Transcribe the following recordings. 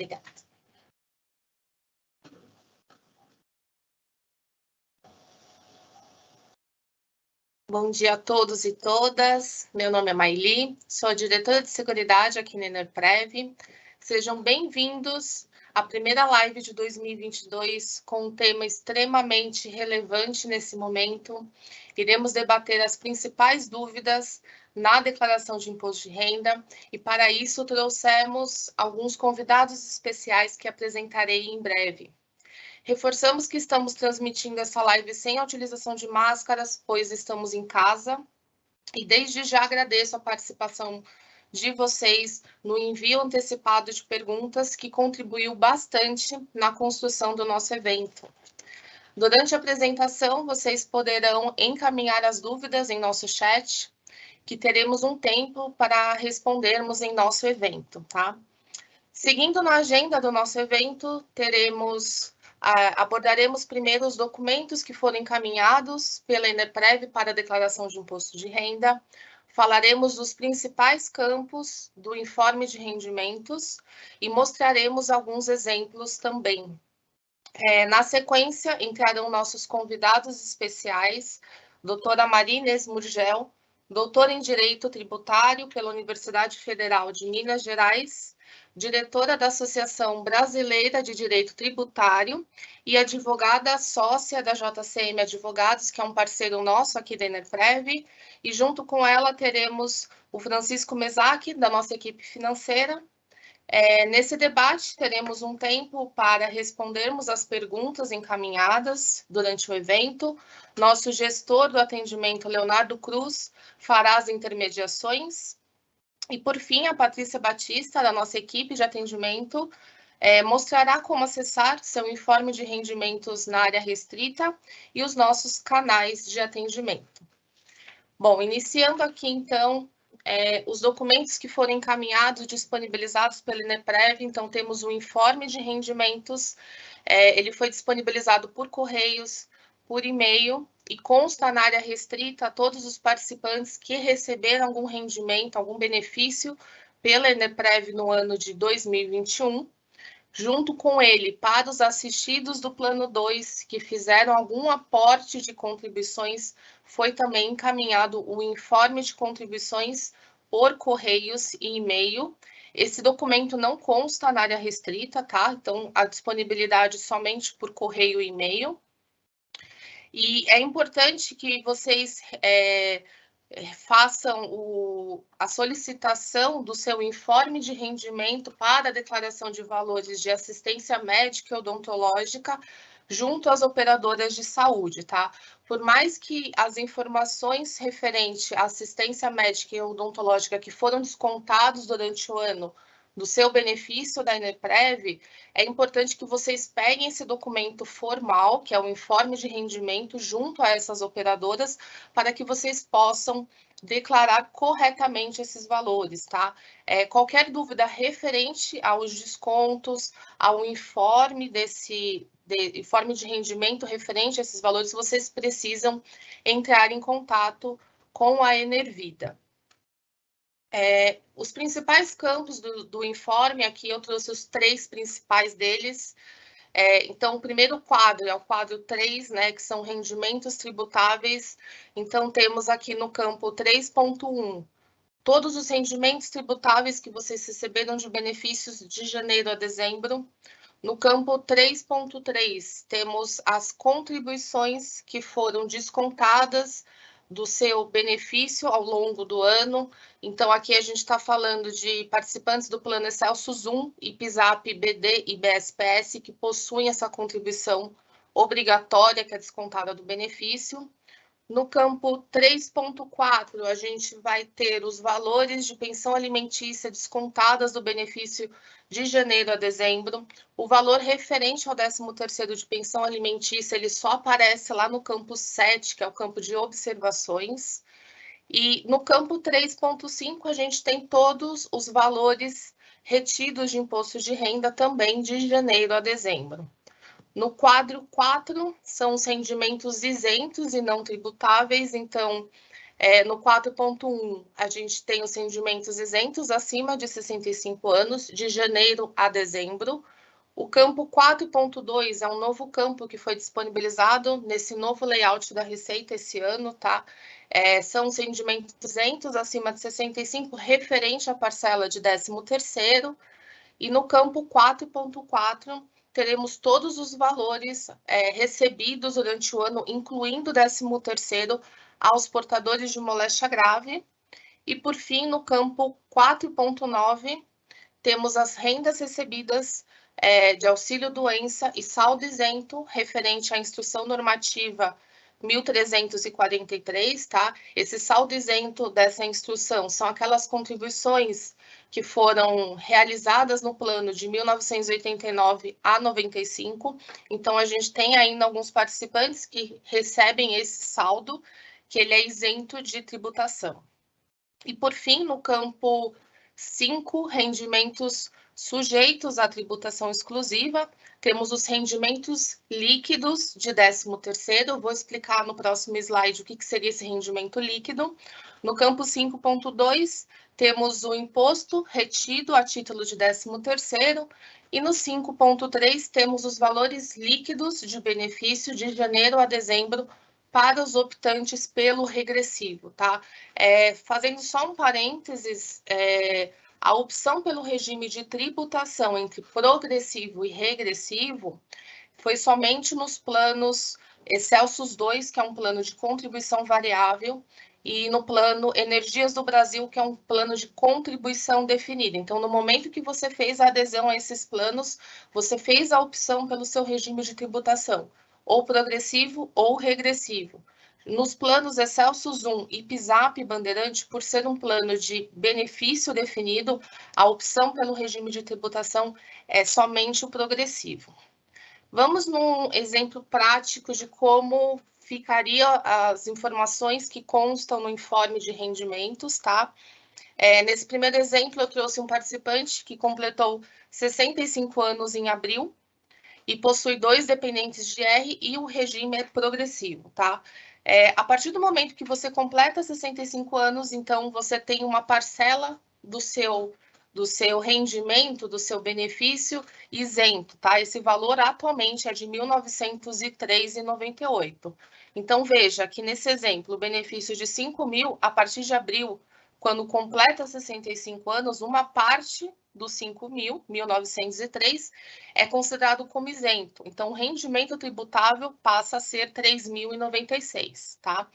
Obrigada. Bom dia a todos e todas. Meu nome é Maili, sou a diretora de Seguridade aqui na Enerprev. Sejam bem-vindos à primeira live de 2022 com um tema extremamente relevante nesse momento. Iremos debater as principais dúvidas na declaração de imposto de renda e, para isso, trouxemos alguns convidados especiais que apresentarei em breve. Reforçamos que estamos transmitindo essa live sem a utilização de máscaras, pois estamos em casa. E desde já agradeço a participação de vocês no envio antecipado de perguntas, que contribuiu bastante na construção do nosso evento. Durante a apresentação, vocês poderão encaminhar as dúvidas em nosso chat, que teremos um tempo para respondermos em nosso evento, tá? Seguindo na agenda do nosso evento, abordaremos primeiro os documentos que foram encaminhados pela Enerprev para a declaração de imposto de renda. Falaremos dos principais campos do informe de rendimentos e mostraremos alguns exemplos também. Na sequência, entrarão nossos convidados especiais, doutora Maria Inês Murgel, doutora em Direito Tributário pela Universidade Federal de Minas Gerais, diretora da Associação Brasileira de Direito Tributário e advogada sócia da JCM Advogados, que é um parceiro nosso aqui da Enerprev, e junto com ela teremos o Francisco Mesac, da nossa equipe financeira. Nesse debate, teremos um tempo para respondermos as perguntas encaminhadas durante o evento. Nosso gestor do atendimento, Leonardo Cruz, fará as intermediações. E, por fim, a Patrícia Batista, da nossa equipe de atendimento, mostrará como acessar seu informe de rendimentos na área restrita e os nossos canais de atendimento. Bom, iniciando aqui, então, os documentos que foram encaminhados, disponibilizados pela Enerprev. Então, temos o informe de rendimentos, ele foi disponibilizado por correios, por e-mail, e consta na área restrita a todos os participantes que receberam algum rendimento, algum benefício pela Enerprev no ano de 2021. Junto com ele, para os assistidos do Plano 2 que fizeram algum aporte de contribuições, foi também encaminhado o informe de contribuições por correios e e-mail. Esse documento não consta na área restrita, tá? Então, a disponibilidade somente por correio e e-mail. E é importante que vocês façam a solicitação do seu informe de rendimento para a declaração de valores de assistência médica e odontológica junto às operadoras de saúde, tá? Por mais que as informações referentes à assistência médica e odontológica que foram descontados durante o ano do seu benefício da Enerprev, é importante que vocês peguem esse documento formal, que é o informe de rendimento, junto a essas operadoras, para que vocês possam declarar corretamente esses valores, tá? Qualquer dúvida referente aos descontos, ao informe informe de rendimento referente a esses valores, vocês precisam entrar em contato com a Enervida. Os principais campos do informe, aqui eu trouxe os 3 principais deles. Então, o primeiro quadro é o quadro 3, né, que são rendimentos tributáveis. Então, temos aqui no campo 3.1, todos os rendimentos tributáveis que vocês receberam de benefícios de janeiro a dezembro. No campo 3.3, temos as contribuições que foram descontadas do seu benefício ao longo do ano. Então, aqui a gente está falando de participantes do Plano Excelso Zoom, IPSAP, BD e BSPS, que possuem essa contribuição obrigatória, que é descontada do benefício. No campo 3.4, a gente vai ter os valores de pensão alimentícia descontadas do benefício de janeiro a dezembro. O valor referente ao 13º de pensão alimentícia, ele só aparece lá no campo 7, que é o campo de observações. E no campo 3.5, a gente tem todos os valores retidos de imposto de renda também de janeiro a dezembro. No quadro 4, são os rendimentos isentos e não tributáveis. Então, No 4.1, a gente tem os rendimentos isentos acima de 65 anos, de janeiro a dezembro. O campo 4.2 é um novo campo que foi disponibilizado nesse novo layout da Receita esse ano, tá? São os rendimentos isentos acima de 65, referente à parcela de 13º. E no campo 4.4, teremos todos os valores recebidos durante o ano, incluindo o 13º, aos portadores de moléstia grave. E, por fim, no campo 4.9, temos as rendas recebidas de auxílio-doença e saldo isento referente à Instrução Normativa 1343, tá? Esse saldo isento dessa instrução são aquelas contribuições que foram realizadas no plano de 1989 a 95. Então, a gente tem ainda alguns participantes que recebem esse saldo, que ele é isento de tributação. E, por fim, no campo 5, rendimentos sujeitos à tributação exclusiva, temos os rendimentos líquidos de 13º. Vou explicar no próximo slide o que seria esse rendimento líquido. No campo 5.2, temos o imposto retido a título de 13º. E no 5.3, temos os valores líquidos de benefício de janeiro a dezembro para os optantes pelo regressivo, tá? Fazendo só um parênteses, a opção pelo regime de tributação entre progressivo e regressivo foi somente nos planos Excelsus 2, que é um plano de contribuição variável, e no plano Energias do Brasil, que é um plano de contribuição definida. Então, no momento que você fez a adesão a esses planos, você fez a opção pelo seu regime de tributação, ou progressivo ou regressivo. Nos planos Excelsus 1 e PISAP Bandeirante, por ser um plano de benefício definido, a opção pelo regime de tributação é somente o progressivo. Vamos num exemplo prático de como ficaria as informações que constam no informe de rendimentos, tá? Nesse primeiro exemplo, eu trouxe um participante que completou 65 anos em abril e possui 2 dependentes de R e o regime é progressivo, tá? A partir do momento que você completa 65 anos, então você tem uma parcela do seu rendimento, do seu benefício isento, tá? Esse valor atualmente é de R$ 1.903,98. Então, veja que nesse exemplo, o benefício de 5.000, a partir de abril, quando completa 65 anos, uma parte dos 5.000, 1.903, é considerado como isento. Então, o rendimento tributável passa a ser R$ 3.096, tá?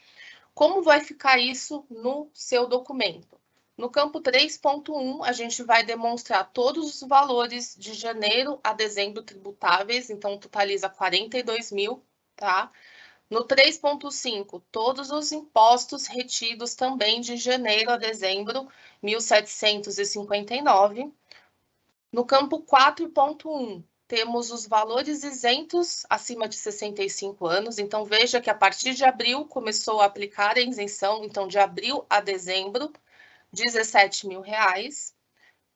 Como vai ficar isso no seu documento? No campo 3.1, a gente vai demonstrar todos os valores de janeiro a dezembro tributáveis, então totaliza 42.000, tá? No 3.5, todos os impostos retidos também de janeiro a dezembro, 1.759. No campo 4.1, temos os valores isentos acima de 65 anos. Então, veja que a partir de abril começou a aplicar a isenção. Então, de abril a dezembro, R$ 17.000.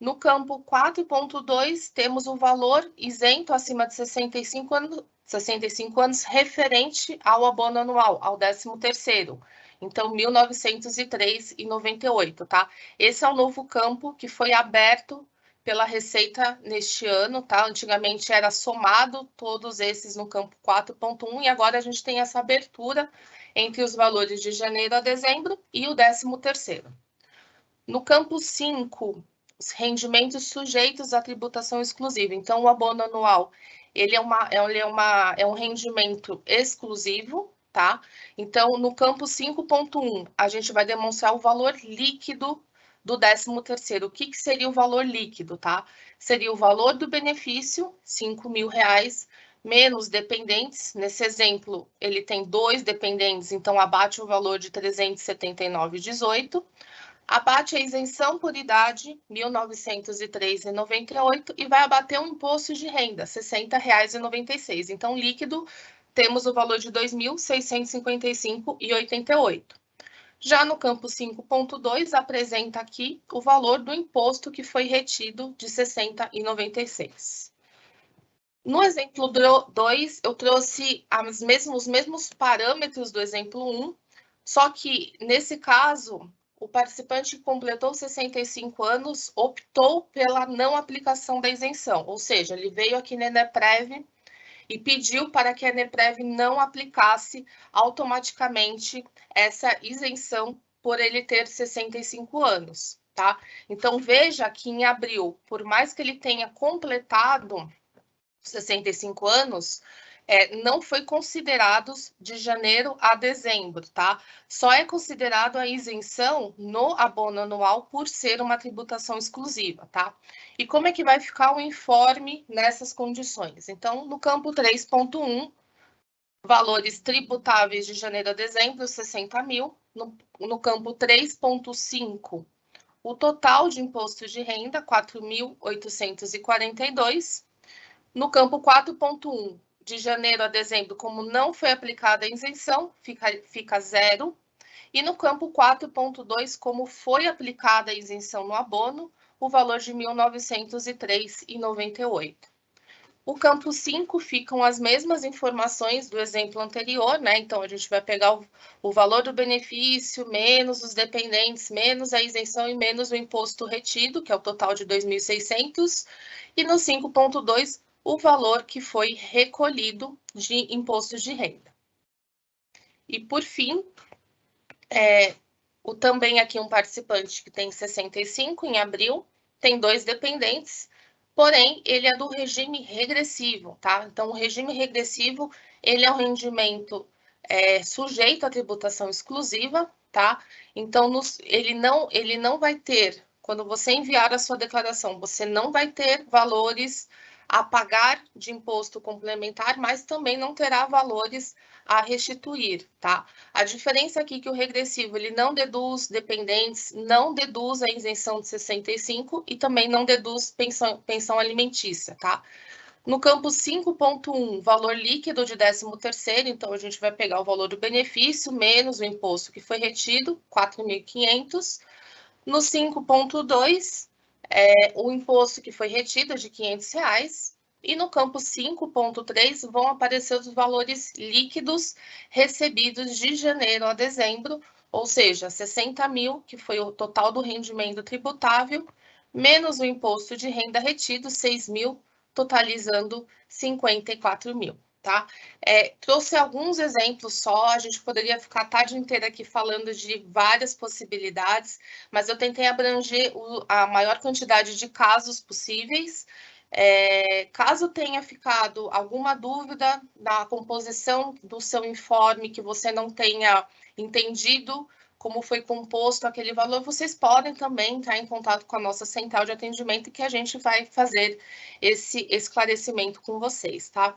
No campo 4.2, temos o valor isento acima de 65 anos referente ao abono anual, ao 13º. Então, R$ 1.903,98, tá? Esse é o novo campo que foi aberto pela Receita neste ano, tá? Antigamente era somado todos esses no campo 4.1 e agora a gente tem essa abertura entre os valores de janeiro a dezembro e o 13º. No campo 5, os rendimentos sujeitos à tributação exclusiva. Então, o abono anual, ele é um rendimento exclusivo, tá? Então, no campo 5.1, a gente vai demonstrar o valor líquido do 13º. O que seria o valor líquido, tá? Seria o valor do benefício, R$ 5.000, menos dependentes. Nesse exemplo, ele tem 2 dependentes, então abate o valor de R$ 379,18. Abate a isenção por idade, R$ 1.903,98, e vai abater um imposto de renda, R$ 60,96. Então, líquido, temos o valor de R$ 2.655,88. Já no campo 5.2, apresenta aqui o valor do imposto que foi retido de R$ 60,96. No exemplo 2, eu trouxe os mesmos parâmetros do exemplo 1, Só que, nesse caso, o participante que completou 65 anos optou pela não aplicação da isenção, ou seja, ele veio aqui na Enerprev e pediu para que a Enerprev não aplicasse automaticamente essa isenção por ele ter 65 anos, tá? Então, veja que em abril, por mais que ele tenha completado 65 anos, não foi considerado de janeiro a dezembro, tá? Só é considerado a isenção no abono anual por ser uma tributação exclusiva, tá? E como é que vai ficar o informe nessas condições? Então, no campo 3.1, valores tributáveis de janeiro a dezembro, 60 mil. No campo 3.5, o total de imposto de renda, 4.842. No campo 4.1, de janeiro a dezembro, como não foi aplicada a isenção, fica zero. E no campo 4.2, como foi aplicada a isenção no abono, o valor de R$ 1.903,98. O campo 5 ficam as mesmas informações do exemplo anterior, né? Então, a gente vai pegar o valor do benefício, menos os dependentes, menos a isenção e menos o imposto retido, que é o total de 2.600. E no 5.2, o valor que foi recolhido de imposto de renda. E, por fim, também aqui um participante que tem 65 em abril, tem 2 dependentes, porém, ele é do regime regressivo, tá? Então, o regime regressivo, ele é um rendimento sujeito à tributação exclusiva, tá? Então, ele não vai ter, quando você enviar a sua declaração, você não vai ter valores a pagar de imposto complementar, mas também não terá valores a restituir, tá? A diferença aqui é que o regressivo, ele não deduz dependentes, não deduz a isenção de 65 e também não deduz pensão alimentícia, tá? No campo 5.1, valor líquido de 13º, então a gente vai pegar o valor do benefício menos o imposto que foi retido, 4.500. No 5.2, o imposto que foi retido é de R$ 500. E no campo 5.3 vão aparecer os valores líquidos recebidos de janeiro a dezembro, ou seja, 60 mil, que foi o total do rendimento tributável, menos o imposto de renda retido, 6 mil, totalizando 54 mil. Tá? Trouxe alguns exemplos só, a gente poderia ficar a tarde inteira aqui falando de várias possibilidades, mas eu tentei abranger a maior quantidade de casos possíveis. Caso tenha ficado alguma dúvida na composição do seu informe, que você não tenha entendido como foi composto aquele valor, vocês podem também entrar em contato com a nossa central de atendimento que a gente vai fazer esse esclarecimento com vocês, tá?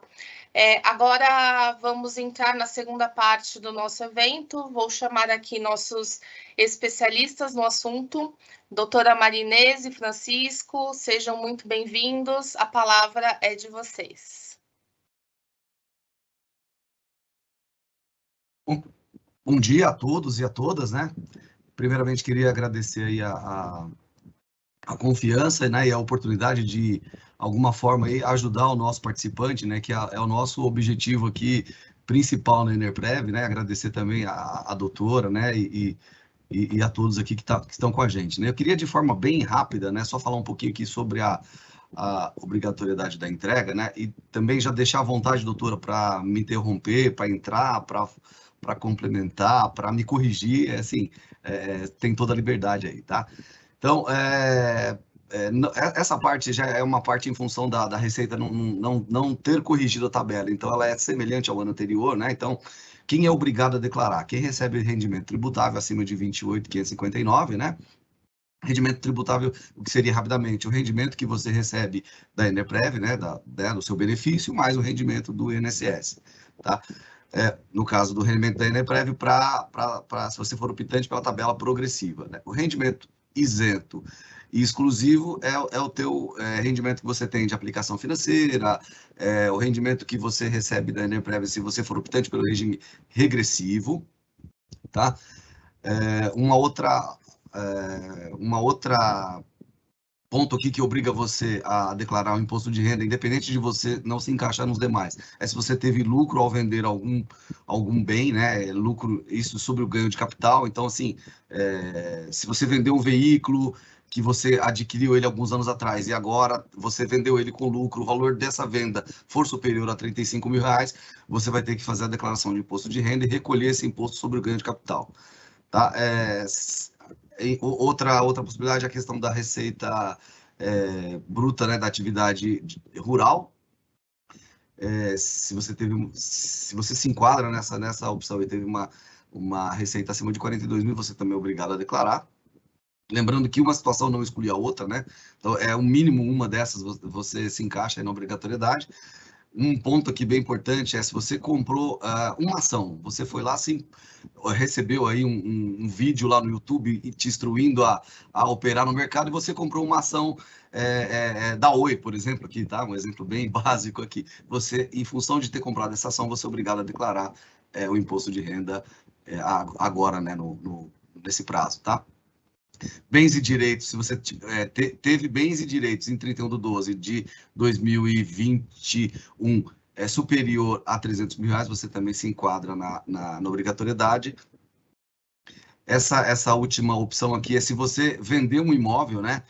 Agora vamos entrar na segunda parte do nosso evento. Vou chamar aqui nossos especialistas no assunto. Doutora Marinese, Francisco, sejam muito bem-vindos. A palavra é de vocês. Bom dia a todos e a todas, né? Primeiramente, queria agradecer aí a confiança, né, e a oportunidade de, alguma forma, aí, ajudar o nosso participante, né, que é o nosso objetivo aqui principal na Enerprev, né? Agradecer também a doutora, né, e a todos aqui que estão com a gente, né? Eu queria, de forma bem rápida, né, só falar um pouquinho aqui sobre a obrigatoriedade da entrega, né? E também já deixar à vontade, doutora, para me interromper, para entrar, para complementar, para me corrigir, assim, tem toda a liberdade aí, tá? Então, essa parte já é uma parte em função da Receita não ter corrigido a tabela, então ela é semelhante ao ano anterior, né? Então, quem é obrigado a declarar? Quem recebe rendimento tributável acima de 28.559, né? Rendimento tributável, o que seria rapidamente o rendimento que você recebe da Enerprev, né, do seu benefício, mais o rendimento do INSS, tá? No caso do rendimento da Enerprev, se você for optante pela tabela progressiva, né? O rendimento isento e exclusivo é o teu rendimento que você tem de aplicação financeira, o rendimento que você recebe da Enerprev se você for optante pelo regime regressivo, tá? Uma outra ponto aqui que obriga você a declarar o imposto de renda, independente de você não se encaixar nos demais, é se você teve lucro ao vender algum bem, né? Lucro, isso sobre o ganho de capital. Então, assim, se você vendeu um veículo que você adquiriu ele alguns anos atrás e agora você vendeu ele com lucro, o valor dessa venda for superior a 35 mil reais, você vai ter que fazer a declaração de imposto de renda e recolher esse imposto sobre o ganho de capital. Tá? Outra possibilidade é a questão da receita bruta, né, da atividade rural. Se você se enquadra nessa opção e teve uma receita acima de 42 mil, você também é obrigado a declarar. Lembrando que uma situação não exclui a outra, né? Então, o mínimo uma dessas você se encaixa aí na obrigatoriedade. Um ponto aqui bem importante é se você comprou uma ação, você foi lá, assim, recebeu aí um vídeo lá no YouTube te instruindo a operar no mercado e você comprou uma ação da Oi, por exemplo, aqui, tá? Um exemplo bem básico aqui. Você, em função de ter comprado essa ação, você é obrigado a declarar o imposto de renda agora, né, nesse prazo, tá? Bens e direitos, se você teve bens e direitos em 31/12 de 2021 superior a 300 mil reais, você também se enquadra na obrigatoriedade. Essa última opção aqui é se você vender um imóvel, né?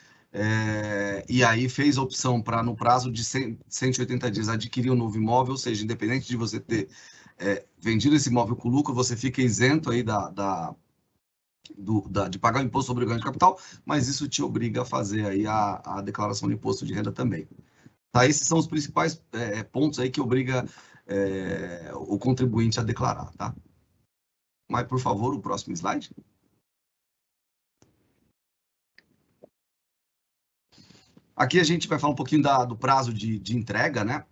E aí fez a opção para, no prazo de 180 dias, adquirir um novo imóvel, ou seja, independente de você ter vendido esse imóvel com lucro, você fica isento aí de pagar o imposto sobre o ganho de capital, mas isso te obriga a fazer aí a declaração de imposto de renda também. Tá? Esses são os principais pontos aí que obriga o contribuinte a declarar, tá? Mas, por favor, o próximo slide. Aqui a gente vai falar um pouquinho do prazo de entrega, né?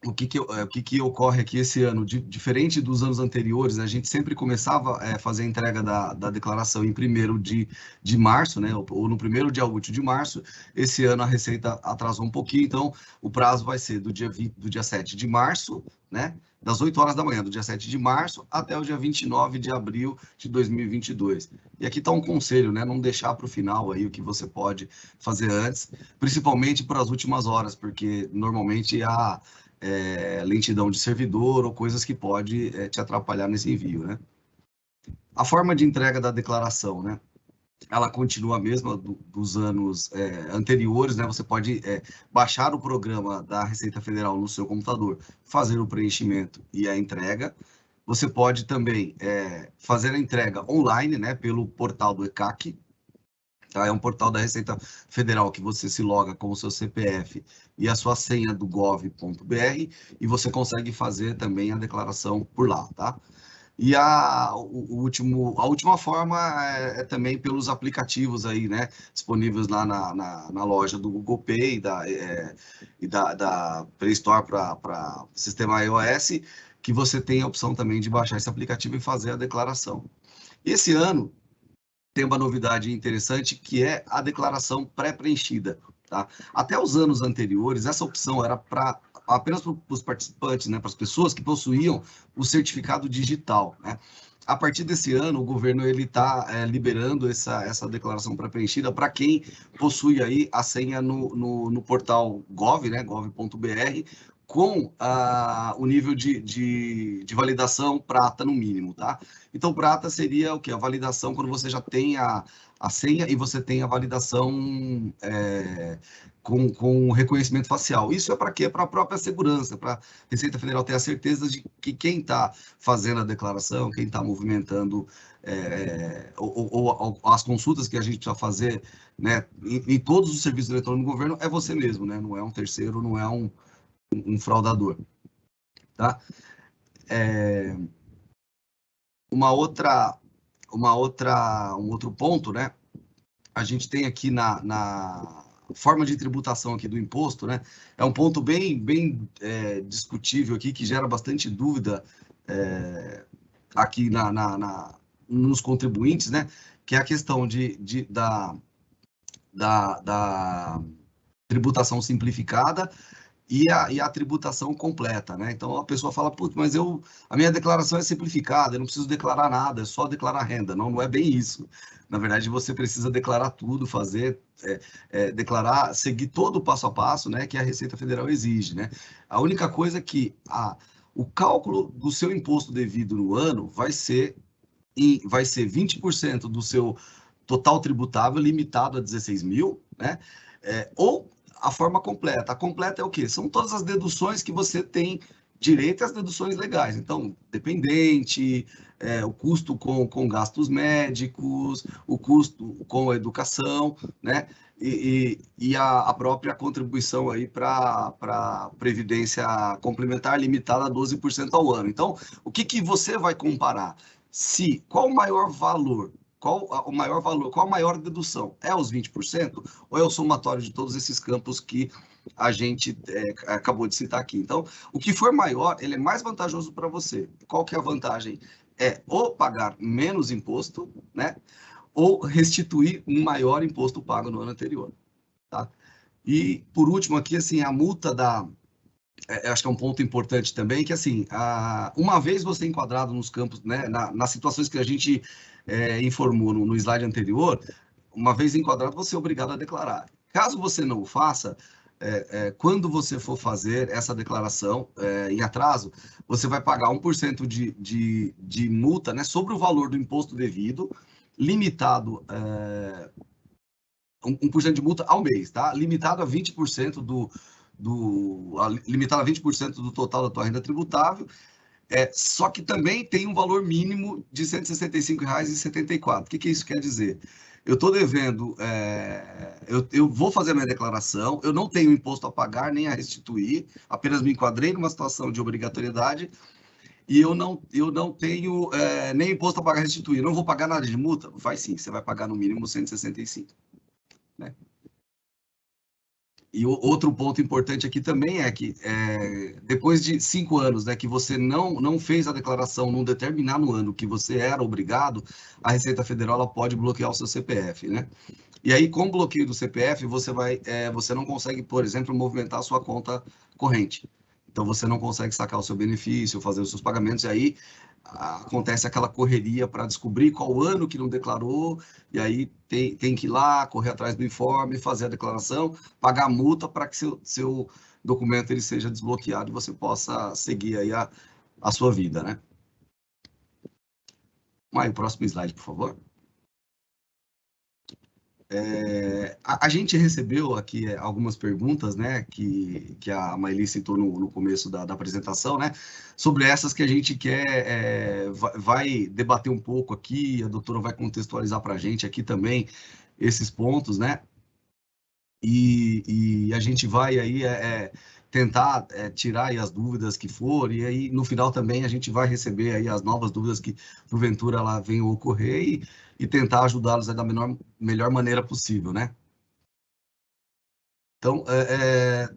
O que ocorre aqui esse ano, diferente dos anos anteriores, a gente sempre começava a fazer a entrega da declaração em 1º de março, né, ou no primeiro dia útil de março. Esse ano a Receita atrasou um pouquinho, então o prazo vai ser do dia 7 de março, né, das 8 horas da manhã, do dia 7 de março até o dia 29 de abril de 2022. E aqui está um conselho, né, não deixar para o final aí o que você pode fazer antes, principalmente para as últimas horas, porque normalmente há lentidão de servidor ou coisas que pode te atrapalhar nesse envio, né? A forma de entrega da declaração, né? Ela continua a mesma dos anos anteriores, né? Você pode baixar o programa da Receita Federal no seu computador, fazer o preenchimento e a entrega. Você pode também fazer a entrega online, né? Pelo portal do ECAC. Tá? É um portal da Receita Federal que você se loga com o seu CPF e a sua senha do gov.br e você consegue fazer também a declaração por lá, tá? E a última forma também pelos aplicativos aí, né? Disponíveis lá na loja do Google Pay e da Play Store para sistema iOS, que você tem a opção também de baixar esse aplicativo e fazer a declaração. E esse ano tem uma novidade interessante, que é a declaração pré-preenchida. Tá? Até os anos anteriores, essa opção era apenas para os participantes, né, para as pessoas que possuíam o certificado digital. Né? A partir desse ano, o governo está liberando essa declaração pré-preenchida para quem possui aí a senha no portal gov, né, gov.br, com o nível de validação prata no mínimo, tá? Então, prata seria o quê? A validação quando você já tem a senha e você tem a validação com reconhecimento facial. Isso é para quê? Para a própria segurança, para a Receita Federal ter a certeza de que quem está fazendo a declaração, quem está movimentando ou as consultas que a gente precisa fazer, né, em todos os serviços eletrônicos do governo, é você mesmo, né? Não é um terceiro, não é um fraudador, tá? Um outro ponto, né? A gente tem aqui na forma de tributação aqui do imposto, né? É um ponto bem discutível aqui, que gera bastante dúvida aqui nos contribuintes, né? Que é a questão da tributação simplificada e a tributação completa, né? Então, a pessoa fala, putz, mas a minha declaração é simplificada, eu não preciso declarar nada, é só declarar renda. Não, não é bem isso. Na verdade, você precisa declarar tudo, declarar, seguir todo o passo a passo, né, que a Receita Federal exige, né? A única coisa é que o cálculo do seu imposto devido no ano vai ser 20% do seu total tributável limitado a 16 mil, né? Ou a forma completa. A completa é o quê? São todas as deduções que você tem direito às deduções legais. Então, dependente, o custo com gastos médicos, o custo com a educação, né? E a própria contribuição aí para a Previdência Complementar limitada a 12% ao ano. Então, o que você vai comparar? Qual o maior valor? Qual a maior dedução? É os 20% ou é o somatório de todos esses campos que a gente acabou de citar aqui? Então, o que for maior, ele é mais vantajoso para você. Qual que é a vantagem? É ou pagar menos imposto, né? Ou restituir um maior imposto pago no ano anterior, tá? E, por último, aqui, assim, a multa acho que é um ponto importante também, que assim, uma vez você enquadrado nos campos, né, nas situações que a gente informou no slide anterior, uma vez enquadrado, você é obrigado a declarar. Caso você não o faça, quando você for fazer essa declaração em atraso, você vai pagar 1% de multa, né, sobre o valor do imposto devido, limitado 1% de multa ao mês, tá? Limitado a 20% limitado a 20% do total da tua renda tributável, só que também tem um valor mínimo de R$ 165,74. O que isso quer dizer? Eu estou devendo, eu vou fazer a minha declaração, eu não tenho imposto a pagar nem a restituir, apenas me enquadrei numa situação de obrigatoriedade e eu não tenho nem imposto a pagar a restituir. Não vou pagar nada de multa? Vai sim, você vai pagar no mínimo 165. Né? E outro ponto importante aqui também é que depois de 5 anos, né, que você não fez a declaração num determinado ano que você era obrigado, a Receita Federal ela pode bloquear o seu CPF, né? E aí, com o bloqueio do CPF, você não consegue, por exemplo, movimentar a sua conta corrente. Então, você não consegue sacar o seu benefício, fazer os seus pagamentos, e aí acontece aquela correria para descobrir qual ano que não declarou, e aí tem que ir lá, correr atrás do informe, fazer a declaração, pagar a multa para que seu documento ele seja desbloqueado e você possa seguir aí a sua vida, né? O próximo slide, por favor. A gente recebeu aqui algumas perguntas, né, que a Maeli citou no começo da apresentação, né, sobre essas que a gente quer, vai debater um pouco aqui, a doutora vai contextualizar para a gente aqui também esses pontos, né, e a gente vai aí tentar tirar aí as dúvidas que for, e aí no final também a gente vai receber aí as novas dúvidas que porventura ela venham ocorrer e tentar ajudá-los da melhor maneira possível, né? Então,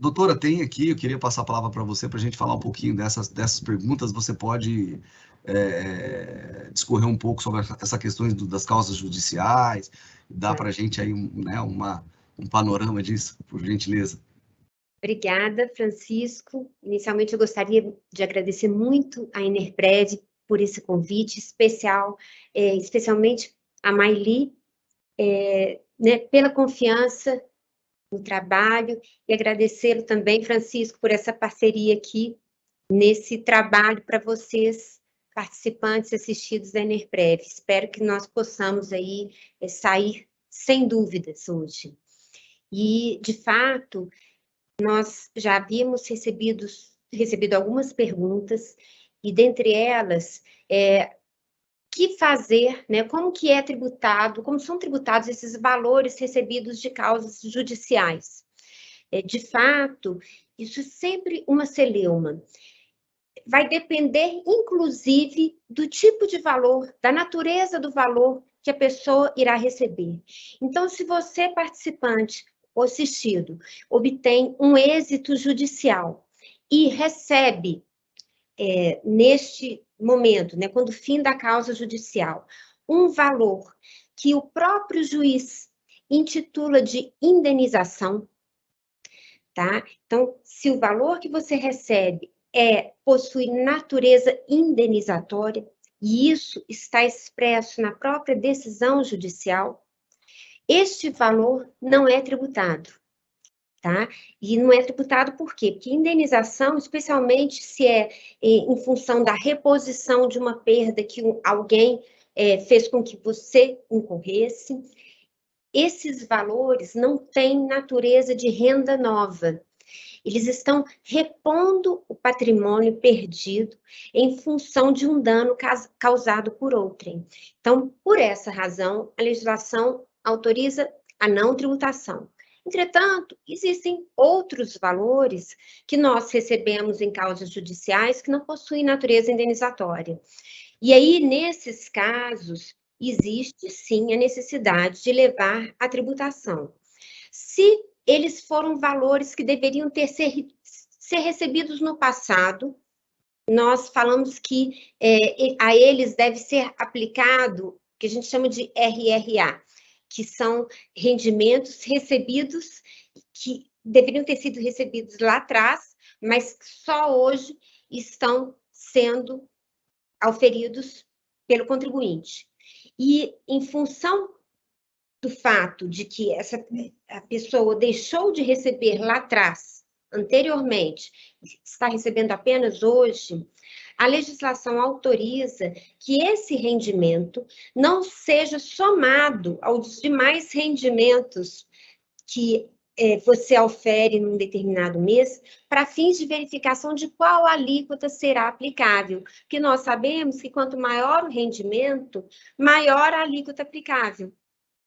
doutora, tem aqui, eu queria passar a palavra para você para a gente falar um pouquinho dessas perguntas. Você pode discorrer um pouco sobre essa questão das causas judiciais, dar para a gente aí um panorama disso, por gentileza. Obrigada, Francisco. Inicialmente, eu gostaria de agradecer muito a Enerprev por esse convite especial, especialmente a Maeli, né, pela confiança no trabalho, e agradecê-lo também, Francisco, por essa parceria aqui, nesse trabalho para vocês, participantes assistidos da Enerprev. Espero que nós possamos aí sair sem dúvidas hoje. E, de fato, nós já havíamos recebido algumas perguntas, e dentre elas, que fazer, né? Como que é tributado, como são tributados esses valores recebidos de causas judiciais? De fato, isso é sempre uma celeuma. Vai depender, inclusive, do tipo de valor, da natureza do valor que a pessoa irá receber. Então, se você, participante ou assistido, obtém um êxito judicial e recebe, neste momento, né, quando fim da causa judicial, um valor que o próprio juiz intitula de indenização, tá? Então, se o valor que você recebe possui natureza indenizatória, e isso está expresso na própria decisão judicial, este valor não é tributado, tá? E não é tributado por quê? Porque indenização, especialmente se é em função da reposição de uma perda que alguém fez com que você incorresse, esses valores não têm natureza de renda nova. Eles estão repondo o patrimônio perdido em função de um dano causado por outrem. Então, por essa razão, a legislação autoriza a não tributação. Entretanto, existem outros valores que nós recebemos em causas judiciais que não possuem natureza indenizatória. E aí, nesses casos, existe sim a necessidade de levar à tributação. Se eles foram valores que deveriam ser recebidos no passado, nós falamos que a eles deve ser aplicado o que a gente chama de RRA, que são rendimentos recebidos que deveriam ter sido recebidos lá atrás, mas só hoje estão sendo auferidos pelo contribuinte. E em função do fato de que a pessoa deixou de receber lá atrás, anteriormente, está recebendo apenas hoje, a legislação autoriza que esse rendimento não seja somado aos demais rendimentos que você ofere num determinado mês, para fins de verificação de qual alíquota será aplicável. Porque nós sabemos que quanto maior o rendimento, maior a alíquota aplicável.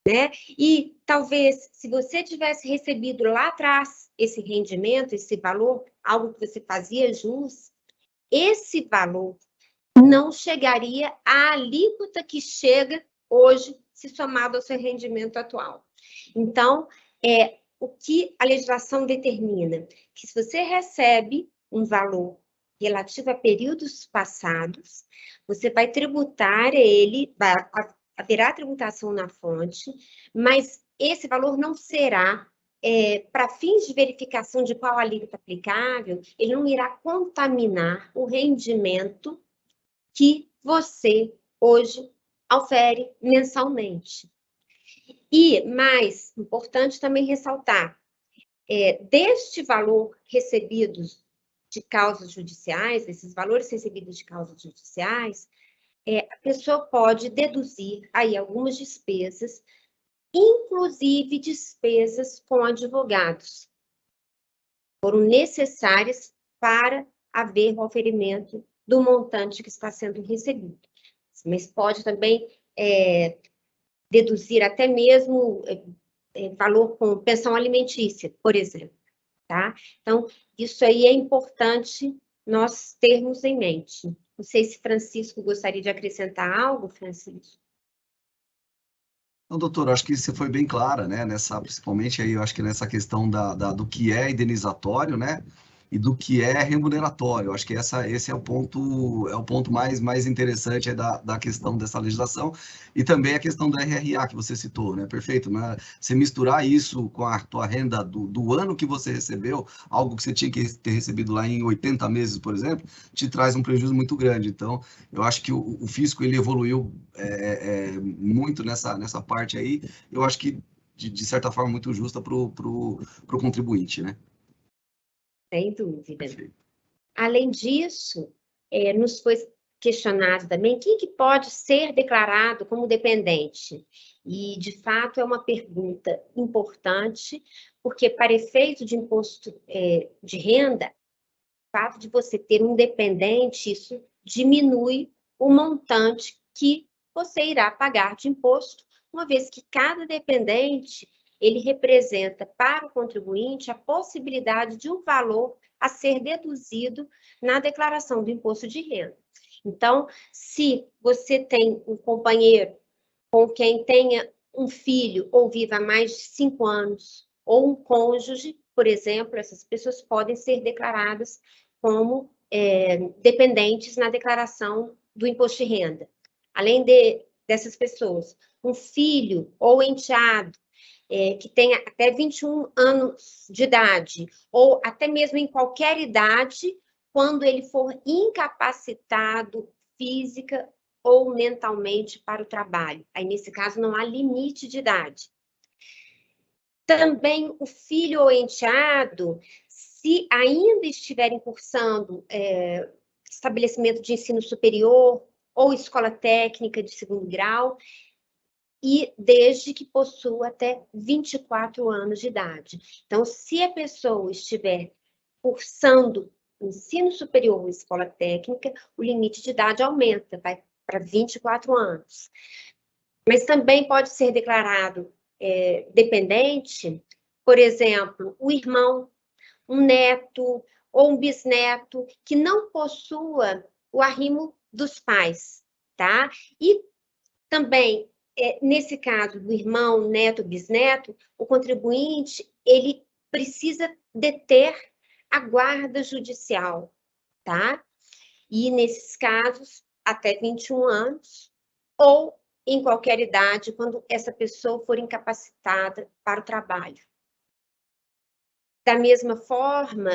Né? E talvez, se você tivesse recebido lá atrás esse rendimento, esse valor, algo que você fazia jus, esse valor não chegaria à alíquota que chega hoje, se somado ao seu rendimento atual. Então, o que a legislação determina? Que se você recebe um valor relativo a períodos passados, você vai tributar ele, haverá tributação na fonte, mas esse valor não será, para fins de verificação de qual alíquota aplicável, ele não irá contaminar o rendimento que você hoje ofere mensalmente. E, mais importante também ressaltar, deste valor recebidos de causas judiciais, esses valores recebidos de causas judiciais, a pessoa pode deduzir aí algumas despesas, inclusive despesas com advogados, foram necessárias para haver o oferimento do montante que está sendo recebido. Mas pode também deduzir até mesmo valor com pensão alimentícia, por exemplo, tá? Então, isso aí é importante nós termos em mente. Não sei se Francisco gostaria de acrescentar algo, Francisco. Não, doutor, acho que você foi bem clara, né? Principalmente aí, eu acho que nessa questão do que é indenizatório, né? E do que é remuneratório. Eu acho que esse é o ponto mais interessante da questão dessa legislação, e também a questão da RRA que você citou, né? Perfeito, né? Você misturar isso com a tua renda do ano que você recebeu, algo que você tinha que ter recebido lá em 80 meses, por exemplo, te traz um prejuízo muito grande. Então, eu acho que o fisco ele evoluiu muito nessa parte aí. Eu acho que, de certa forma, muito justa para o contribuinte, né? Sem dúvida. Além disso, nos foi questionado também quem que pode ser declarado como dependente. E, de fato, é uma pergunta importante, porque para efeito de imposto de renda, o fato de você ter um dependente, isso diminui o montante que você irá pagar de imposto, uma vez que cada dependente ele representa para o contribuinte a possibilidade de um valor a ser deduzido na declaração do imposto de renda. Então, se você tem um companheiro com quem tenha um filho ou viva há mais de 5 anos, ou um cônjuge, por exemplo, essas pessoas podem ser declaradas como dependentes na declaração do imposto de renda. Além dessas pessoas, um filho ou enteado que tenha até 21 anos de idade, ou até mesmo em qualquer idade, quando ele for incapacitado física ou mentalmente para o trabalho. Aí, nesse caso, não há limite de idade. Também o filho ou enteado, se ainda estiverem cursando estabelecimento de ensino superior ou escola técnica de segundo grau, e desde que possua até 24 anos de idade. Então, se a pessoa estiver cursando ensino superior ou escola técnica, o limite de idade aumenta, vai para 24 anos. Mas também pode ser declarado dependente, por exemplo, o irmão, um neto ou um bisneto que não possua o arrimo dos pais, tá? E também, nesse caso do irmão, neto, bisneto, o contribuinte, ele precisa deter a guarda judicial, tá? E nesses casos, até 21 anos, ou em qualquer idade, quando essa pessoa for incapacitada para o trabalho. Da mesma forma,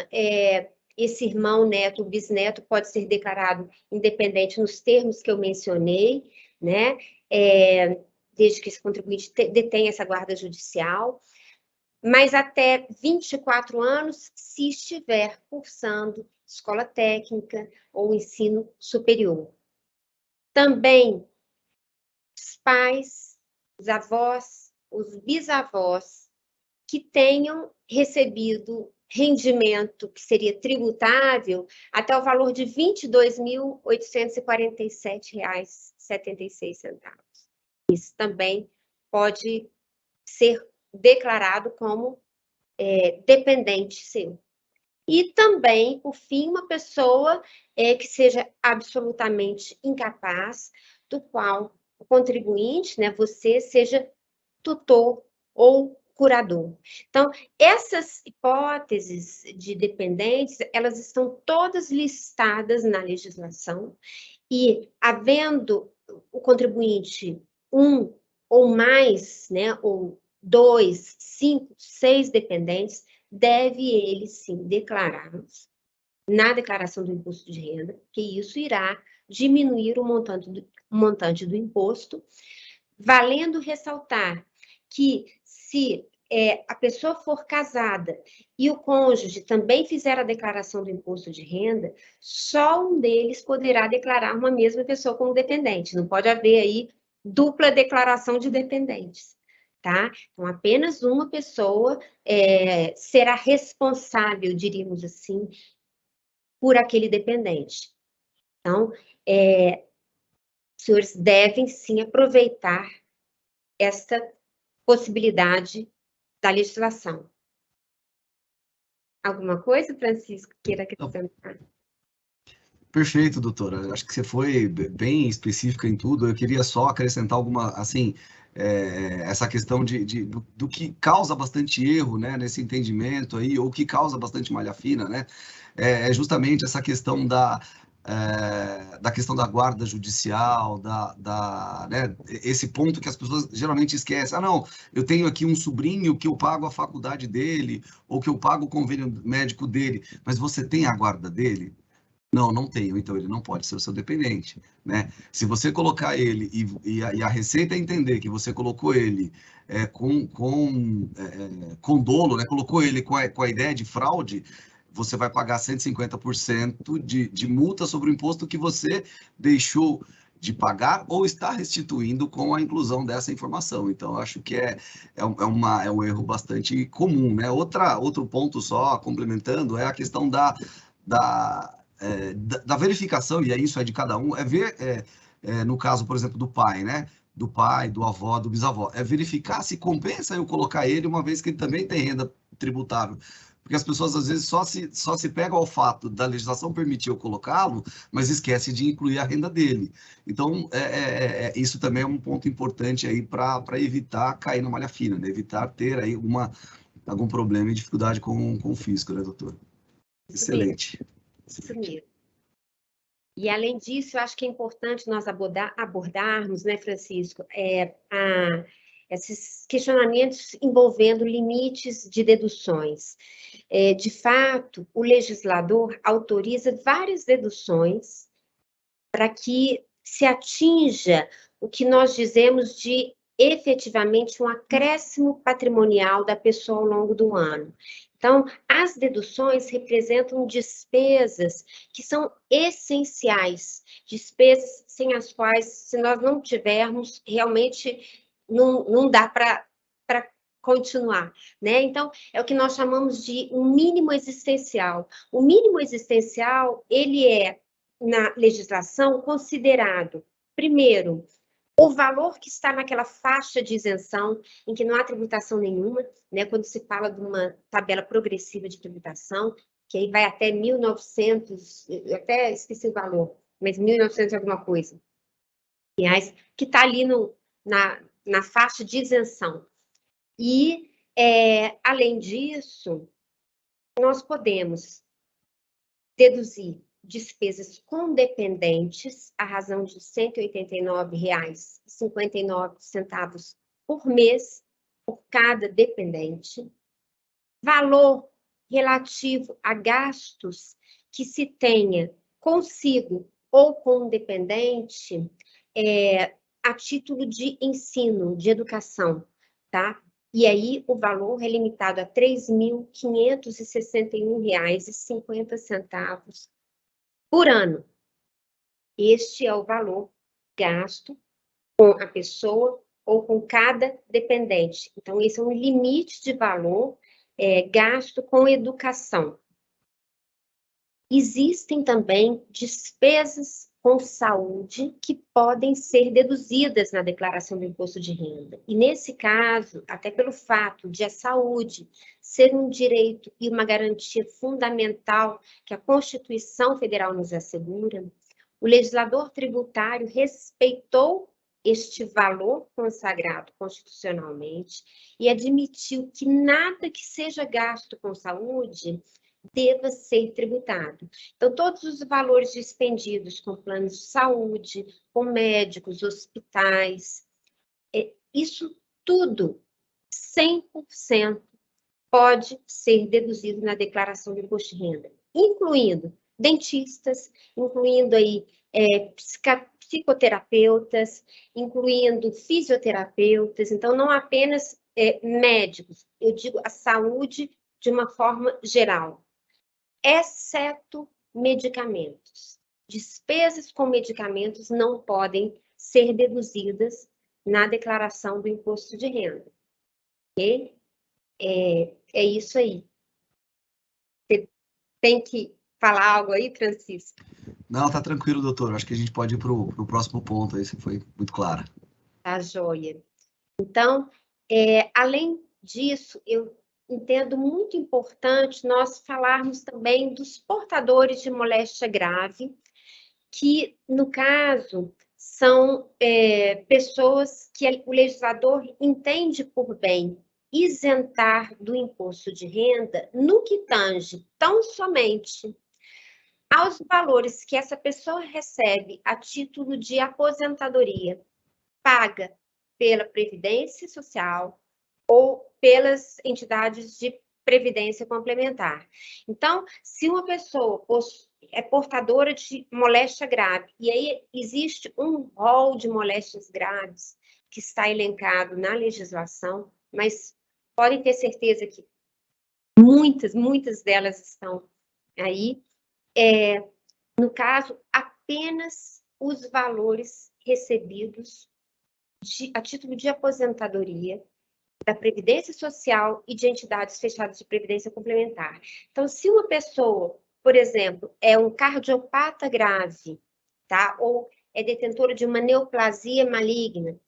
esse irmão, neto, bisneto pode ser declarado independente nos termos que eu mencionei, né? Desde que esse contribuinte detenha essa guarda judicial, mas até 24 anos, se estiver cursando escola técnica ou ensino superior. Também os pais, os avós, os bisavós que tenham recebido rendimento que seria tributável até o valor de R$ 22.847,76. Isso também pode ser declarado como dependente seu. E também, por fim, uma pessoa que seja absolutamente incapaz, do qual o contribuinte, né, você, seja tutor ou curador. Então, essas hipóteses de dependência, elas estão todas listadas na legislação e, havendo o contribuinte um ou mais, né, ou 2, 5, 6 dependentes, deve ele, sim, declará-los na declaração do imposto de renda, que isso irá diminuir o montante do imposto, valendo ressaltar que se a pessoa for casada e o cônjuge também fizer a declaração do imposto de renda, só um deles poderá declarar uma mesma pessoa como dependente. Não pode haver aí dupla declaração de dependentes, tá? Então, apenas uma pessoa será responsável, diríamos assim, por aquele dependente. Então, os senhores devem, sim, aproveitar esta possibilidade da legislação. Alguma coisa, Francisco, queira acrescentar? Perfeito, doutora. Acho que você foi bem específica em tudo. Eu queria só acrescentar alguma, assim, essa questão do que causa bastante erro, né, nesse entendimento aí, ou que causa bastante malha fina, né, é justamente essa questão da questão da guarda judicial, né, esse ponto que as pessoas geralmente esquecem. Ah, não, eu tenho aqui um sobrinho que eu pago a faculdade dele, ou que eu pago o convênio médico dele, mas você tem a guarda dele? Não, não tenho, então ele não pode ser o seu dependente, né? Se você colocar ele e a Receita entender que você colocou ele com dolo, né? Colocou ele com a ideia de fraude, você vai pagar 150% de multa sobre o imposto que você deixou de pagar ou está restituindo com a inclusão dessa informação. Então, acho que é um erro bastante comum, né? Outro ponto só, complementando, é a questão da verificação, e isso é de cada um, ver, no caso, por exemplo, do pai, né? Do pai, do avó, do bisavó, é verificar se compensa eu colocar ele, uma vez que ele também tem renda tributável. Porque as pessoas, às vezes, só se pegam ao fato da legislação permitir eu colocá-lo, mas esquece de incluir a renda dele. Então, isso também é um ponto importante aí para evitar cair na malha fina, né? Evitar ter aí algum problema e dificuldade com o fisco, né, doutor? Excelente. Isso mesmo. E, além disso, eu acho que é importante nós abordarmos, né, Francisco, esses questionamentos envolvendo limites de deduções. De fato, o legislador autoriza várias deduções para que se atinja o que nós dizemos de efetivamente um acréscimo patrimonial da pessoa ao longo do ano. Então, as deduções representam despesas que são essenciais, despesas sem as quais, se nós não tivermos, realmente não dá para continuar, né? Então, é o que nós chamamos de um mínimo existencial. O mínimo existencial, ele é, na legislação, considerado, primeiro, o valor que está naquela faixa de isenção, em que não há tributação nenhuma, né? Quando se fala de uma tabela progressiva de tributação, que aí vai até 1.900, eu até esqueci o valor, mas 1.900 alguma coisa, reais, que está ali na faixa de isenção. E, além disso, nós podemos deduzir despesas com dependentes, à razão de R$ 189,59 por mês, por cada dependente. Valor relativo a gastos que se tenha consigo ou com dependente, a título de ensino, de educação, tá? E aí o valor é limitado a R$ 3.561,50 por ano. Este é o valor gasto com a pessoa ou com cada dependente. Então, esse é um limite de valor gasto com educação. Existem também despesas com saúde que podem ser deduzidas na declaração do imposto de renda. E nesse caso, até pelo fato de a saúde ser um direito e uma garantia fundamental que a Constituição Federal nos assegura, o legislador tributário respeitou este valor consagrado constitucionalmente e admitiu que nada que seja gasto com saúde deva ser tributado. Então, todos os valores dispendidos com planos de saúde, com médicos, hospitais, isso tudo, 100%, pode ser deduzido na declaração do imposto de renda, incluindo dentistas, incluindo aí psicoterapeutas, incluindo fisioterapeutas, então não apenas médicos, eu digo a saúde de uma forma geral. Exceto medicamentos. Despesas com medicamentos não podem ser deduzidas na declaração do imposto de renda. Ok? É isso aí. Você tem que falar algo aí, Francisco? Não, tá tranquilo, doutor. Acho que a gente pode ir para o próximo ponto aí, você foi muito clara. Tá joia. Então, além disso, eu entendo muito importante nós falarmos também dos portadores de moléstia grave, que, no caso, são pessoas que o legislador entende por bem isentar do imposto de renda no que tange tão somente aos valores que essa pessoa recebe a título de aposentadoria, paga pela Previdência Social ou pelas entidades de previdência complementar. Então, se uma pessoa é portadora de moléstia grave, e aí existe um rol de moléstias graves que está elencado na legislação, mas podem ter certeza que muitas delas estão aí, no caso, apenas os valores recebidos a título de aposentadoria da Previdência Social e de entidades fechadas de previdência complementar. Então, se uma pessoa, por exemplo, é um cardiopata grave, tá? Ou é detentora de uma neoplasia maligna,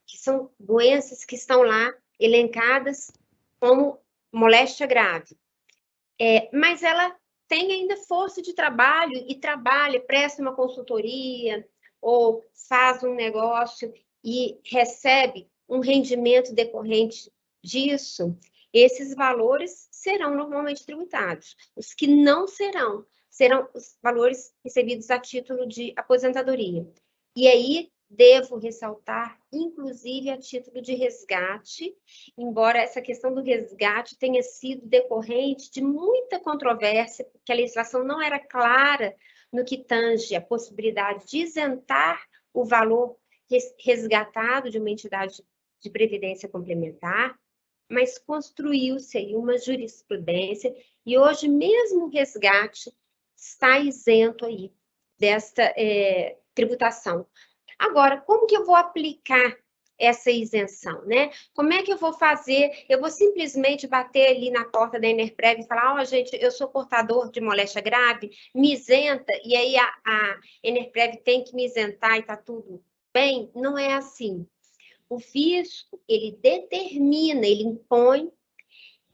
que são doenças que estão lá elencadas como moléstia grave. Mas ela tem ainda força de trabalho e trabalha, presta uma consultoria ou faz um negócio e recebe um rendimento decorrente disso, esses valores serão normalmente tributados. Os que não serão os valores recebidos a título de aposentadoria. E aí, devo ressaltar, inclusive a título de resgate, embora essa questão do resgate tenha sido decorrente de muita controvérsia, porque a legislação não era clara no que tange a possibilidade de isentar o valor resgatado de uma entidade de previdência complementar, mas construiu-se aí uma jurisprudência e hoje mesmo o resgate está isento aí desta tributação. Agora, como que eu vou aplicar essa isenção, né? Como é que eu vou fazer? Eu vou simplesmente bater ali na porta da Enerprev e falar, ó, gente, eu sou portador de moléstia grave, me isenta, e aí a Enerprev tem que me isentar e tá tudo bem? Não é assim. O fisco, ele determina, ele impõe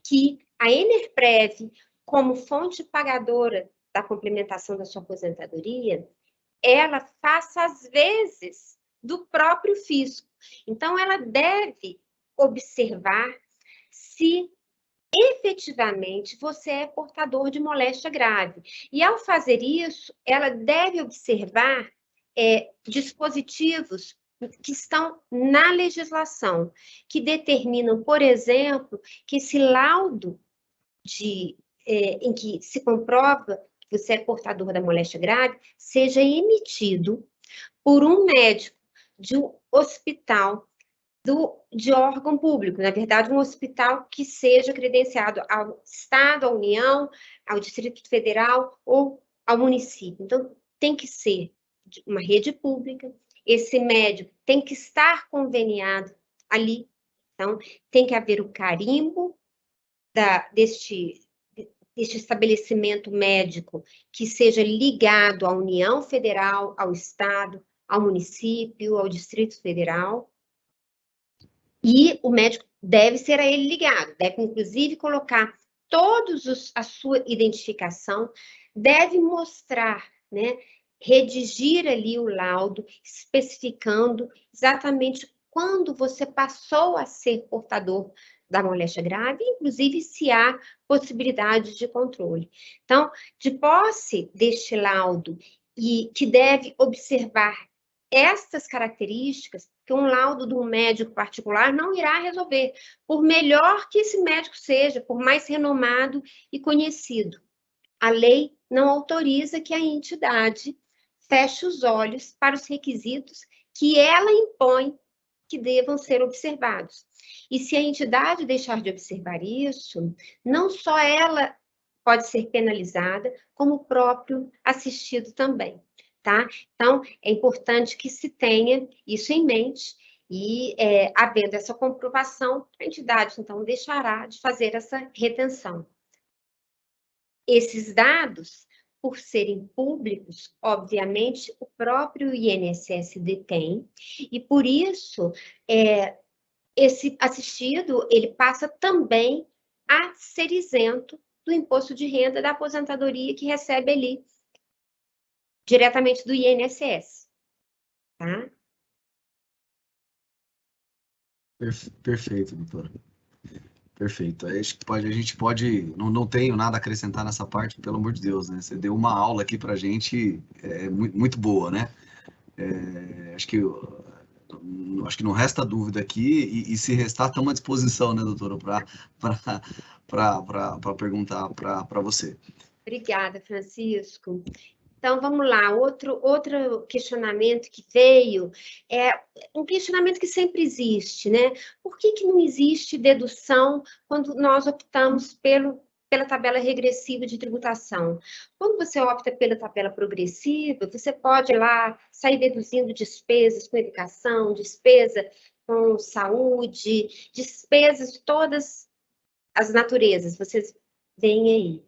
que a Enerprev, como fonte pagadora da complementação da sua aposentadoria, ela faça as vezes do próprio fisco. Então, ela deve observar se efetivamente você é portador de moléstia grave. E, ao fazer isso, ela deve observar dispositivos que estão na legislação, que determinam, por exemplo, que esse laudo em que se comprova que você é portador da moléstia grave, seja emitido por um médico de um hospital de órgão público, na verdade, um hospital que seja credenciado ao Estado, à União, ao Distrito Federal ou ao município. Então, tem que ser uma rede pública, esse médico tem que estar conveniado ali, então, tem que haver o carimbo deste estabelecimento médico que seja ligado à União Federal, ao Estado, ao município, ao Distrito Federal. E o médico deve ser a ele ligado, deve inclusive colocar a sua identificação, deve mostrar, né, redigir ali o laudo, especificando exatamente quando você passou a ser portador da moléstia grave, inclusive se há possibilidade de controle. Então, de posse deste laudo, e que deve observar estas características, que um laudo de um médico particular não irá resolver, por melhor que esse médico seja, por mais renomado e conhecido. A lei não autoriza que a entidade feche os olhos para os requisitos que ela impõe que devam ser observados. E se a entidade deixar de observar isso, não só ela pode ser penalizada, como o próprio assistido também, tá? Então, é importante que se tenha isso em mente e, havendo essa comprovação, a entidade, então, deixará de fazer essa retenção. Esses dados, por serem públicos, obviamente, o próprio INSS detém, e por isso, esse assistido, ele passa também a ser isento do imposto de renda da aposentadoria que recebe ali, diretamente do INSS, tá? Perfeito, doutora. Perfeito. A gente pode, não tenho nada a acrescentar nessa parte, pelo amor de Deus, né? Você deu uma aula aqui para a gente muito, muito boa, né? Acho que não resta dúvida aqui, e se restar, estamos à disposição, né, doutora, para perguntar para você. Obrigada, Francisco. Então, vamos lá, outro questionamento que veio, é um questionamento que sempre existe, né? Por que não existe dedução quando nós optamos pela tabela regressiva de tributação? Quando você opta pela tabela progressiva, você pode lá sair deduzindo despesas com educação, despesa com saúde, despesas de todas as naturezas, vocês veem aí.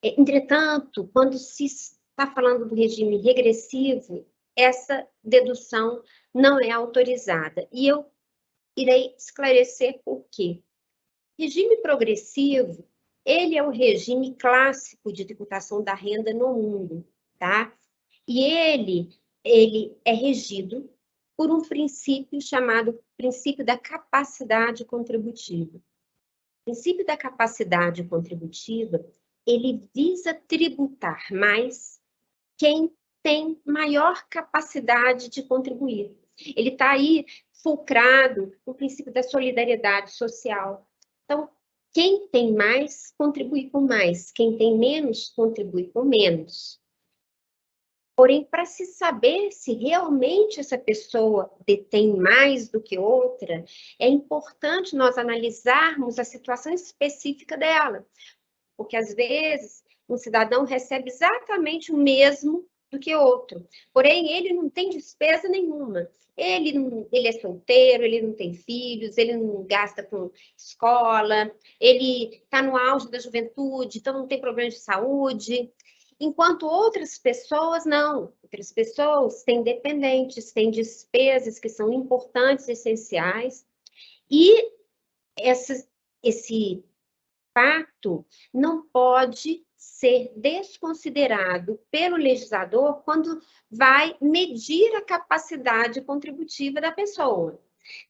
Entretanto, quando se está falando do regime regressivo, essa dedução não é autorizada. E eu irei esclarecer por quê. Regime progressivo, ele é o regime clássico de tributação da renda no mundo, tá? E ele é regido por um princípio chamado princípio da capacidade contributiva. O princípio da capacidade contributiva, ele visa tributar mais quem tem maior capacidade de contribuir. Ele está aí fulcrado no princípio da solidariedade social. Então, quem tem mais, contribui com mais. Quem tem menos, contribui com menos. Porém, para se saber se realmente essa pessoa detém mais do que outra, é importante nós analisarmos a situação específica dela. Porque, às vezes, um cidadão recebe exatamente o mesmo do que outro. Porém, ele não tem despesa nenhuma. Ele é solteiro, ele não tem filhos, ele não gasta com escola, ele está no auge da juventude, então não tem problema de saúde. Enquanto outras pessoas não. Outras pessoas têm dependentes, têm despesas que são importantes, essenciais. E esse fato não pode ser desconsiderado pelo legislador quando vai medir a capacidade contributiva da pessoa.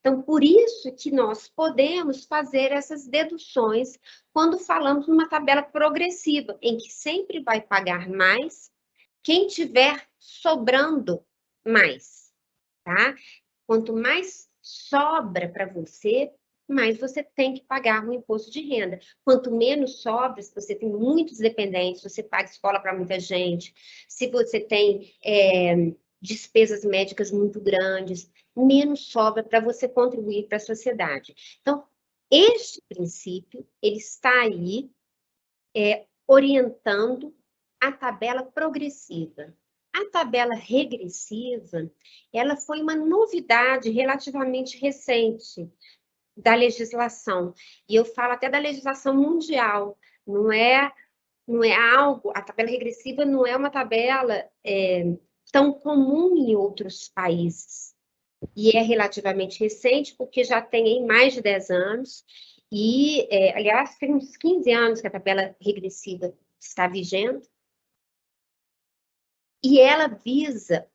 Então, por isso que nós podemos fazer essas deduções quando falamos numa tabela progressiva, em que sempre vai pagar mais quem tiver sobrando mais, tá? Quanto mais sobra para você, mais você tem que pagar um imposto de renda. Quanto menos sobra, se você tem muitos dependentes, você paga escola para muita gente, se você tem despesas médicas muito grandes, menos sobra para você contribuir para a sociedade. Então, este princípio, ele está aí orientando a tabela progressiva. A tabela regressiva, ela foi uma novidade relativamente recente da legislação. E eu falo até da legislação mundial. Não é algo, a tabela regressiva não é uma tabela tão comum em outros países. E é relativamente recente, porque já tem mais de 10 anos. E, aliás, tem uns 15 anos que a tabela regressiva está vigente. E ela visa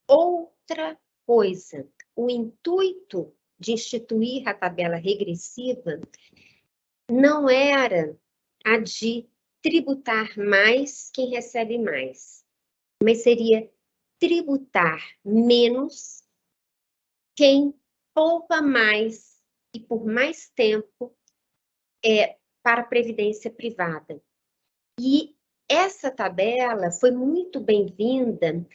outra coisa. O intuito de instituir a tabela regressiva não era a de tributar mais quem recebe mais, mas seria tributar menos quem poupa mais e por mais tempo para a previdência privada. E essa tabela foi muito bem-vinda,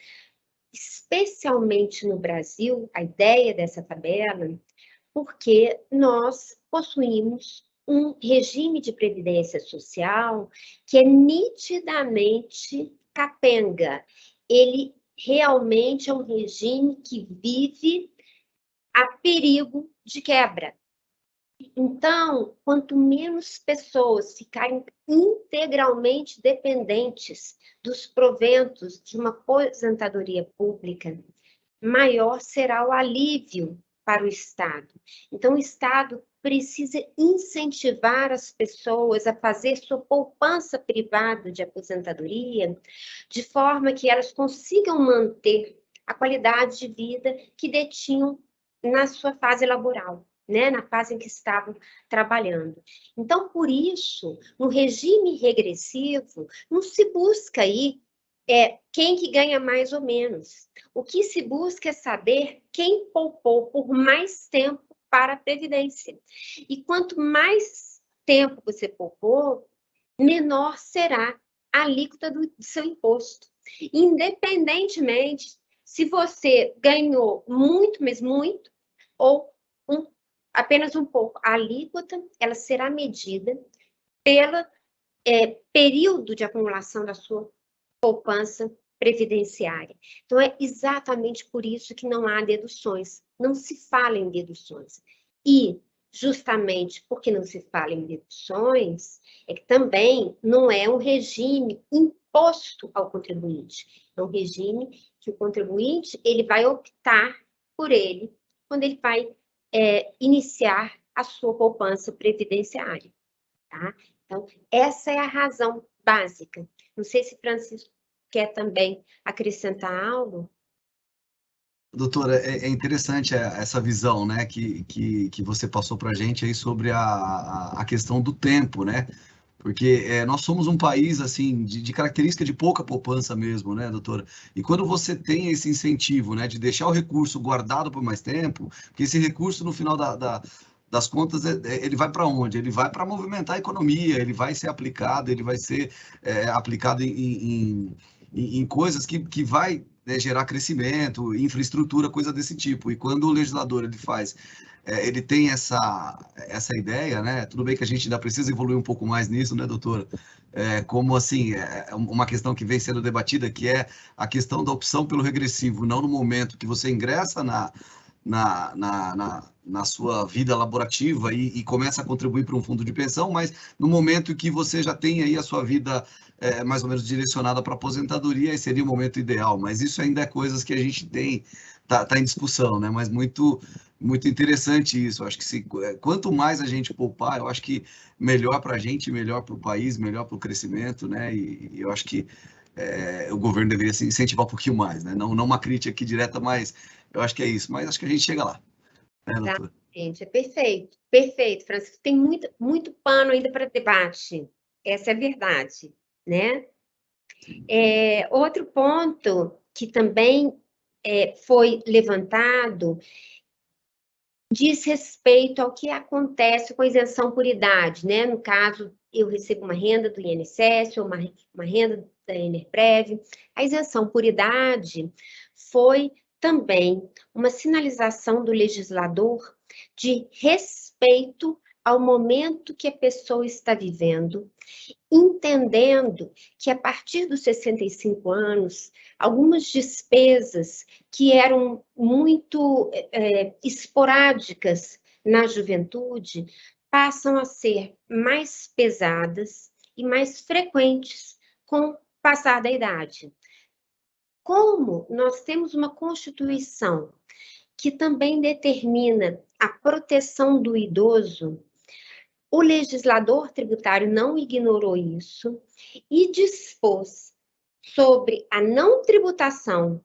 especialmente no Brasil, a ideia dessa tabela, porque nós possuímos um regime de previdência social que é nitidamente capenga. Ele realmente é um regime que vive a perigo de quebra. Então, quanto menos pessoas ficarem integralmente dependentes dos proventos de uma aposentadoria pública, maior será o alívio para o Estado. Então, o Estado precisa incentivar as pessoas a fazer sua poupança privada de aposentadoria, de forma que elas consigam manter a qualidade de vida que detinham na sua fase laboral, né? Na fase em que estavam trabalhando. Então, por isso, no regime regressivo, não se busca aí quem que ganha mais ou menos. O que se busca é saber quem poupou por mais tempo para a Previdência. E quanto mais tempo você poupou, menor será a alíquota do seu imposto. Independentemente se você ganhou muito, mas muito, ou apenas um pouco. A alíquota, ela será medida pelo período de acumulação da sua poupança previdenciária. Então, é exatamente por isso que não há deduções. Não se fala em deduções. E, justamente porque não se fala em deduções, é que também não é um regime imposto ao contribuinte. É um regime que o contribuinte ele vai optar por ele quando ele vai iniciar a sua poupança previdenciária. Tá? Então, essa é a razão básica. Não sei se Francisco quer também acrescentar algo? Doutora, é interessante essa visão, né, que você passou para a gente aí sobre a questão do tempo, né? Porque nós somos um país, assim, de característica de pouca poupança mesmo, né, doutora? E quando você tem esse incentivo, né, de deixar o recurso guardado por mais tempo, porque esse recurso, no final das contas, ele vai para onde? Ele vai para movimentar a economia, ele vai ser aplicado, ele vai ser aplicado em coisas que vai, né, gerar crescimento, infraestrutura, coisa desse tipo. E quando o legislador ele faz, ele tem essa ideia, né? Tudo bem que a gente ainda precisa evoluir um pouco mais nisso, né, doutora? Como assim, uma questão que vem sendo debatida, que é a questão da opção pelo regressivo, não no momento que você ingressa na sua vida laborativa e começa a contribuir para um fundo de pensão, mas no momento que você já tem aí a sua vida mais ou menos direcionada para aposentadoria, aí seria o momento ideal. Mas isso ainda é coisas que a gente tá em discussão, né? Mas muito interessante isso. Eu acho que quanto mais a gente poupar, eu acho que melhor para a gente, melhor para o país, melhor para o crescimento, né? E eu acho que o governo deveria se incentivar um pouquinho mais, né? Não uma crítica aqui direta, mas eu acho que é isso. Mas acho que a gente chega lá, né, doutora? Gente, é perfeito, perfeito, Francisco. Tem muito pano ainda para debate. Essa é a verdade, né? Outro ponto que também foi levantado diz respeito ao que acontece com a isenção por idade, né? No caso, eu recebo uma renda do INSS ou uma renda da Enerprev. A isenção por idade foi também uma sinalização do legislador de respeito ao momento que a pessoa está vivendo, entendendo que a partir dos 65 anos, algumas despesas que eram muito esporádicas na juventude passam a ser mais pesadas e mais frequentes com o passar da idade. Como nós temos uma Constituição que também determina a proteção do idoso, o legislador tributário não ignorou isso e dispôs sobre a não tributação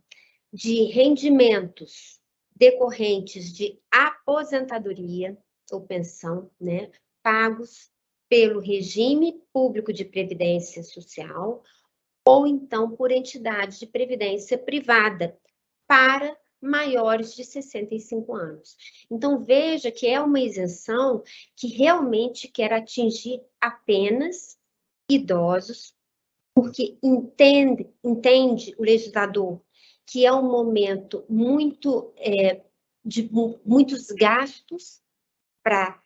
de rendimentos decorrentes de aposentadoria ou pensão, né, pagos pelo regime público de previdência social ou então por entidade de previdência privada para maiores de 65 anos. Então, veja que é uma isenção que realmente quer atingir apenas idosos, porque entende o legislador que é um momento de muitos gastos para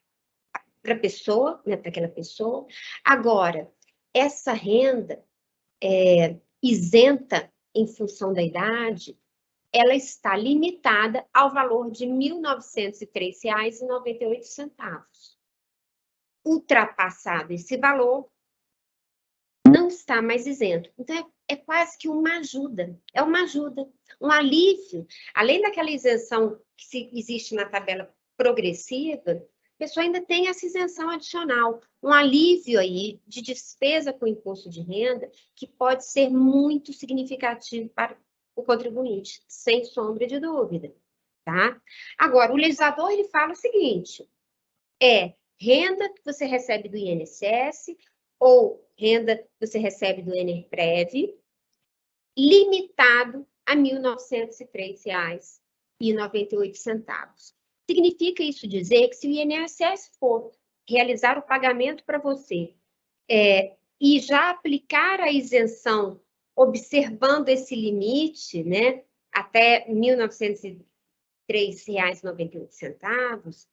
a pessoa, né, para aquela pessoa. Agora, essa renda isenta em função da idade, ela está limitada ao valor de R$ 1.903,98. Ultrapassado esse valor, não está mais isento. Então, é quase que uma ajuda, um alívio. Além daquela isenção que existe na tabela progressiva, a pessoa ainda tem essa isenção adicional, um alívio aí de despesa com imposto de renda, que pode ser muito significativo para o contribuinte, sem sombra de dúvida, tá? Agora, o legislador, ele fala o seguinte, renda que você recebe do INSS ou renda que você recebe do Enerprev, limitado a R$ 1.903,98. Significa isso dizer que se o INSS for realizar o pagamento para você e já aplicar a isenção observando esse limite, né, até R$ 1.903,98,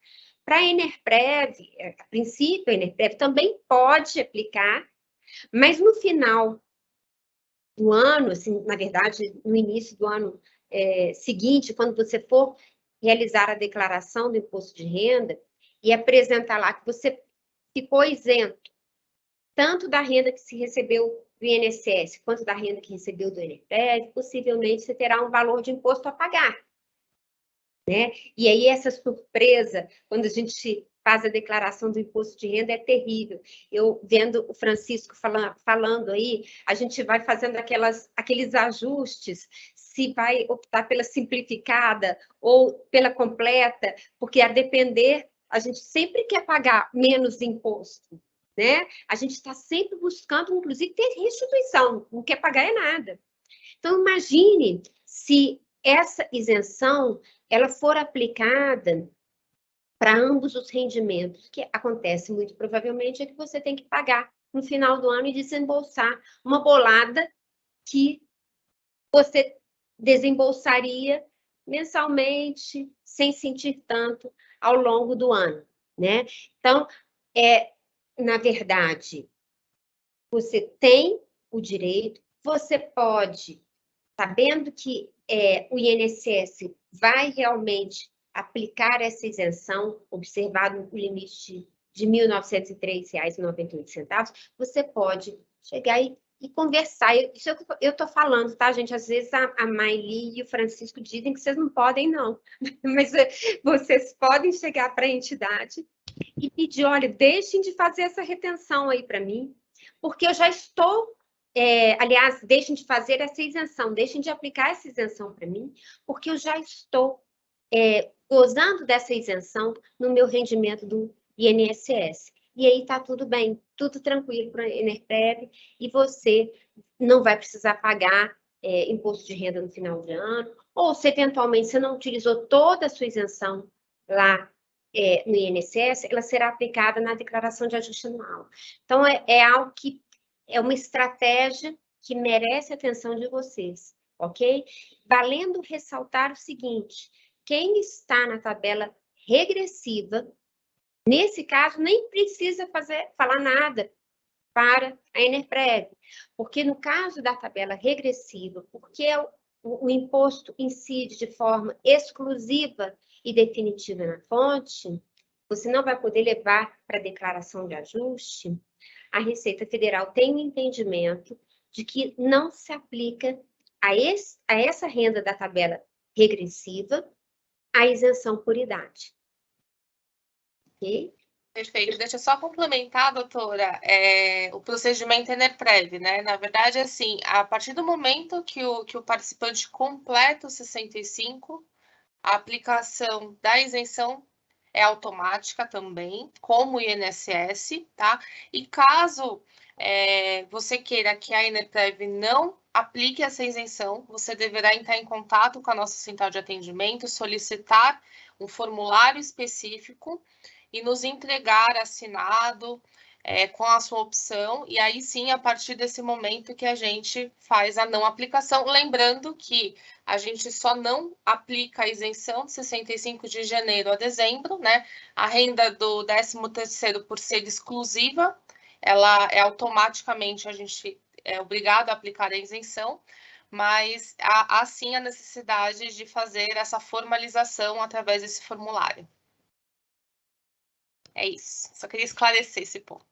para a Enerprev, a princípio, a Enerprev também pode aplicar, mas no final do ano, assim, na verdade, no início do ano seguinte, quando você for realizar a declaração do imposto de renda e apresentar lá que você ficou isento, tanto da renda que se recebeu do INSS, quanto da renda que recebeu do Enerprev, possivelmente você terá um valor de imposto a pagar. Né? E aí essa surpresa, quando a gente faz a declaração do imposto de renda, é terrível. Eu vendo o Francisco falando aí, a gente vai fazendo aqueles ajustes, se vai optar pela simplificada ou pela completa, porque a depender, a gente sempre quer pagar menos imposto, né? A gente está sempre buscando, inclusive, ter restituição, não quer pagar é nada. Então, imagine se essa isenção ela for aplicada para ambos os rendimentos, que acontece muito provavelmente é que você tem que pagar no final do ano e desembolsar uma bolada que você desembolsaria mensalmente, sem sentir tanto ao longo do ano, né? Então, na verdade, você tem o direito, você pode, sabendo que o INSS vai realmente aplicar essa isenção, observado o limite de R$ 1.903,98, você pode chegar e conversar. Isso eu estou falando, tá, gente? Às vezes a Maili e o Francisco dizem que vocês não podem, não. Mas vocês podem chegar para a entidade e pedir, olha, deixem de fazer essa retenção aí para mim, porque eu já estou... aliás, deixem de fazer essa isenção, deixem de aplicar essa isenção para mim, porque eu já estou gozando dessa isenção no meu rendimento do INSS. E aí está tudo bem, tudo tranquilo para a Enerprev, e você não vai precisar pagar imposto de renda no final de ano, ou se eventualmente você não utilizou toda a sua isenção lá no INSS, ela será aplicada na declaração de ajuste anual. Então, é algo que é uma estratégia que merece a atenção de vocês, ok? Valendo ressaltar o seguinte, quem está na tabela regressiva, nesse caso, nem precisa falar nada para a Enerprev, porque no caso da tabela regressiva, porque o imposto incide de forma exclusiva e definitiva na fonte, você não vai poder levar para a declaração de ajuste. A Receita Federal tem um entendimento de que não se aplica a essa renda da tabela regressiva a isenção por idade. Ok? Perfeito. Deixa eu só complementar, doutora, o procedimento Enerprev, né? Na verdade, assim, a partir do momento que o participante completa os 65, a aplicação da isenção é automática também, como o INSS, tá? E caso você queira que a Enerprev não aplique essa isenção, você deverá entrar em contato com a nossa central de atendimento, solicitar um formulário específico e nos entregar assinado com a sua opção, e aí sim, a partir desse momento que a gente faz a não aplicação, lembrando que a gente só não aplica a isenção de 65 de janeiro a dezembro, né? A renda do 13º, por ser exclusiva, ela automaticamente, a gente é obrigado a aplicar a isenção, mas há sim a necessidade de fazer essa formalização através desse formulário. É isso, só queria esclarecer esse ponto.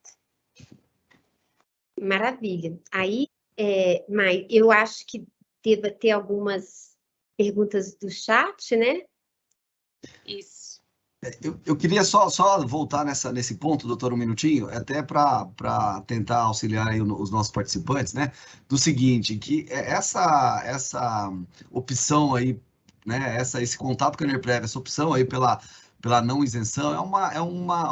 Maravilha. Aí, Mai, eu acho que deva ter algumas perguntas do chat, né? Isso. Eu queria só voltar nesse ponto, doutor, um minutinho, até para tentar auxiliar aí os nossos participantes, né? Do seguinte, que essa opção aí, né? Esse contato com a Enerprev, essa opção aí pela não isenção,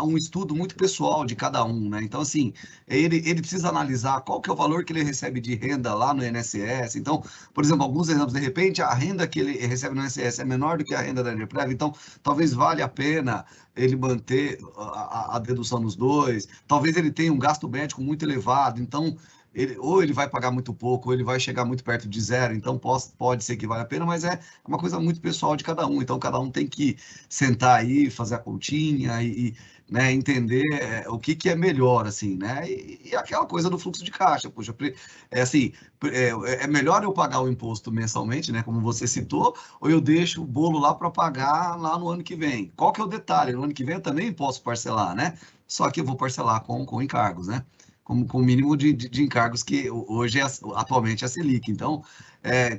um estudo muito pessoal de cada um, né? Então, assim, ele precisa analisar qual que é o valor que ele recebe de renda lá no INSS. Então, por exemplo, alguns exemplos, de repente, a renda que ele recebe no INSS é menor do que a renda da Enerprev, então, talvez valha a pena ele manter a dedução nos dois. Talvez ele tenha um gasto médico muito elevado, então... ou ele vai pagar muito pouco, ou ele vai chegar muito perto de zero, então pode ser que valha a pena, mas é uma coisa muito pessoal de cada um, então cada um tem que sentar aí, fazer a continha e né, entender o que é melhor, assim, né, e aquela coisa do fluxo de caixa, poxa, assim, é melhor eu pagar o imposto mensalmente, né, como você citou, ou eu deixo o bolo lá para pagar lá no ano que vem? Qual que é o detalhe? No ano que vem eu também posso parcelar, né, só que eu vou parcelar com encargos, né, com o mínimo de encargos que hoje atualmente é a Selic. Então,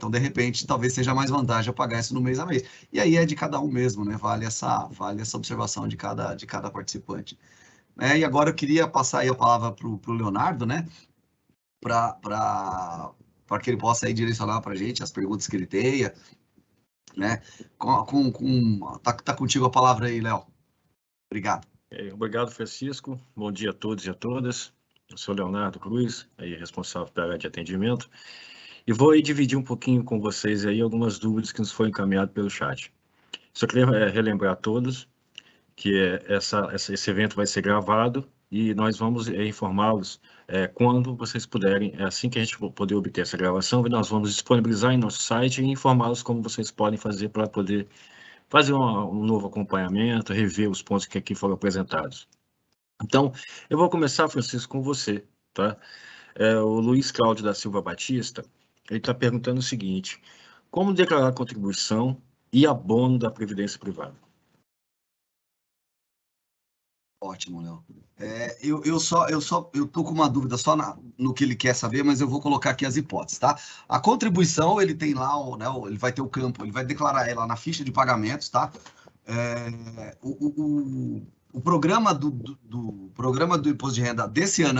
de repente, talvez seja mais vantagem eu pagar isso no mês a mês. E aí é de cada um mesmo, né? Vale essa observação de cada participante. E agora eu queria passar aí a palavra para o Leonardo, né? Para que ele possa aí direcionar para a gente as perguntas que ele tenha, né? Tá contigo a palavra aí, Léo. Obrigado. Obrigado, Francisco. Bom dia a todos e a todas. Eu sou Leonardo Cruz, aí responsável pela área de atendimento, e vou aí dividir um pouquinho com vocês aí algumas dúvidas que nos foram encaminhadas pelo chat. Só queria relembrar a todos que esse evento vai ser gravado e nós vamos informá-los quando vocês puderem, assim que a gente poder obter essa gravação, nós vamos disponibilizar em nosso site e informá-los como vocês podem fazer para poder fazer um novo acompanhamento, rever os pontos que aqui foram apresentados. Então, eu vou começar, Francisco, com você, tá? O Luiz Cláudio da Silva Batista, ele está perguntando o seguinte: como declarar contribuição e abono da Previdência Privada? Ótimo, Léo. Eu tô com uma dúvida só no que ele quer saber, mas eu vou colocar aqui as hipóteses, tá? A contribuição, ele tem lá, ele vai ter o campo, ele vai declarar ela na ficha de pagamentos, tá? O programa programa do imposto de renda desse ano,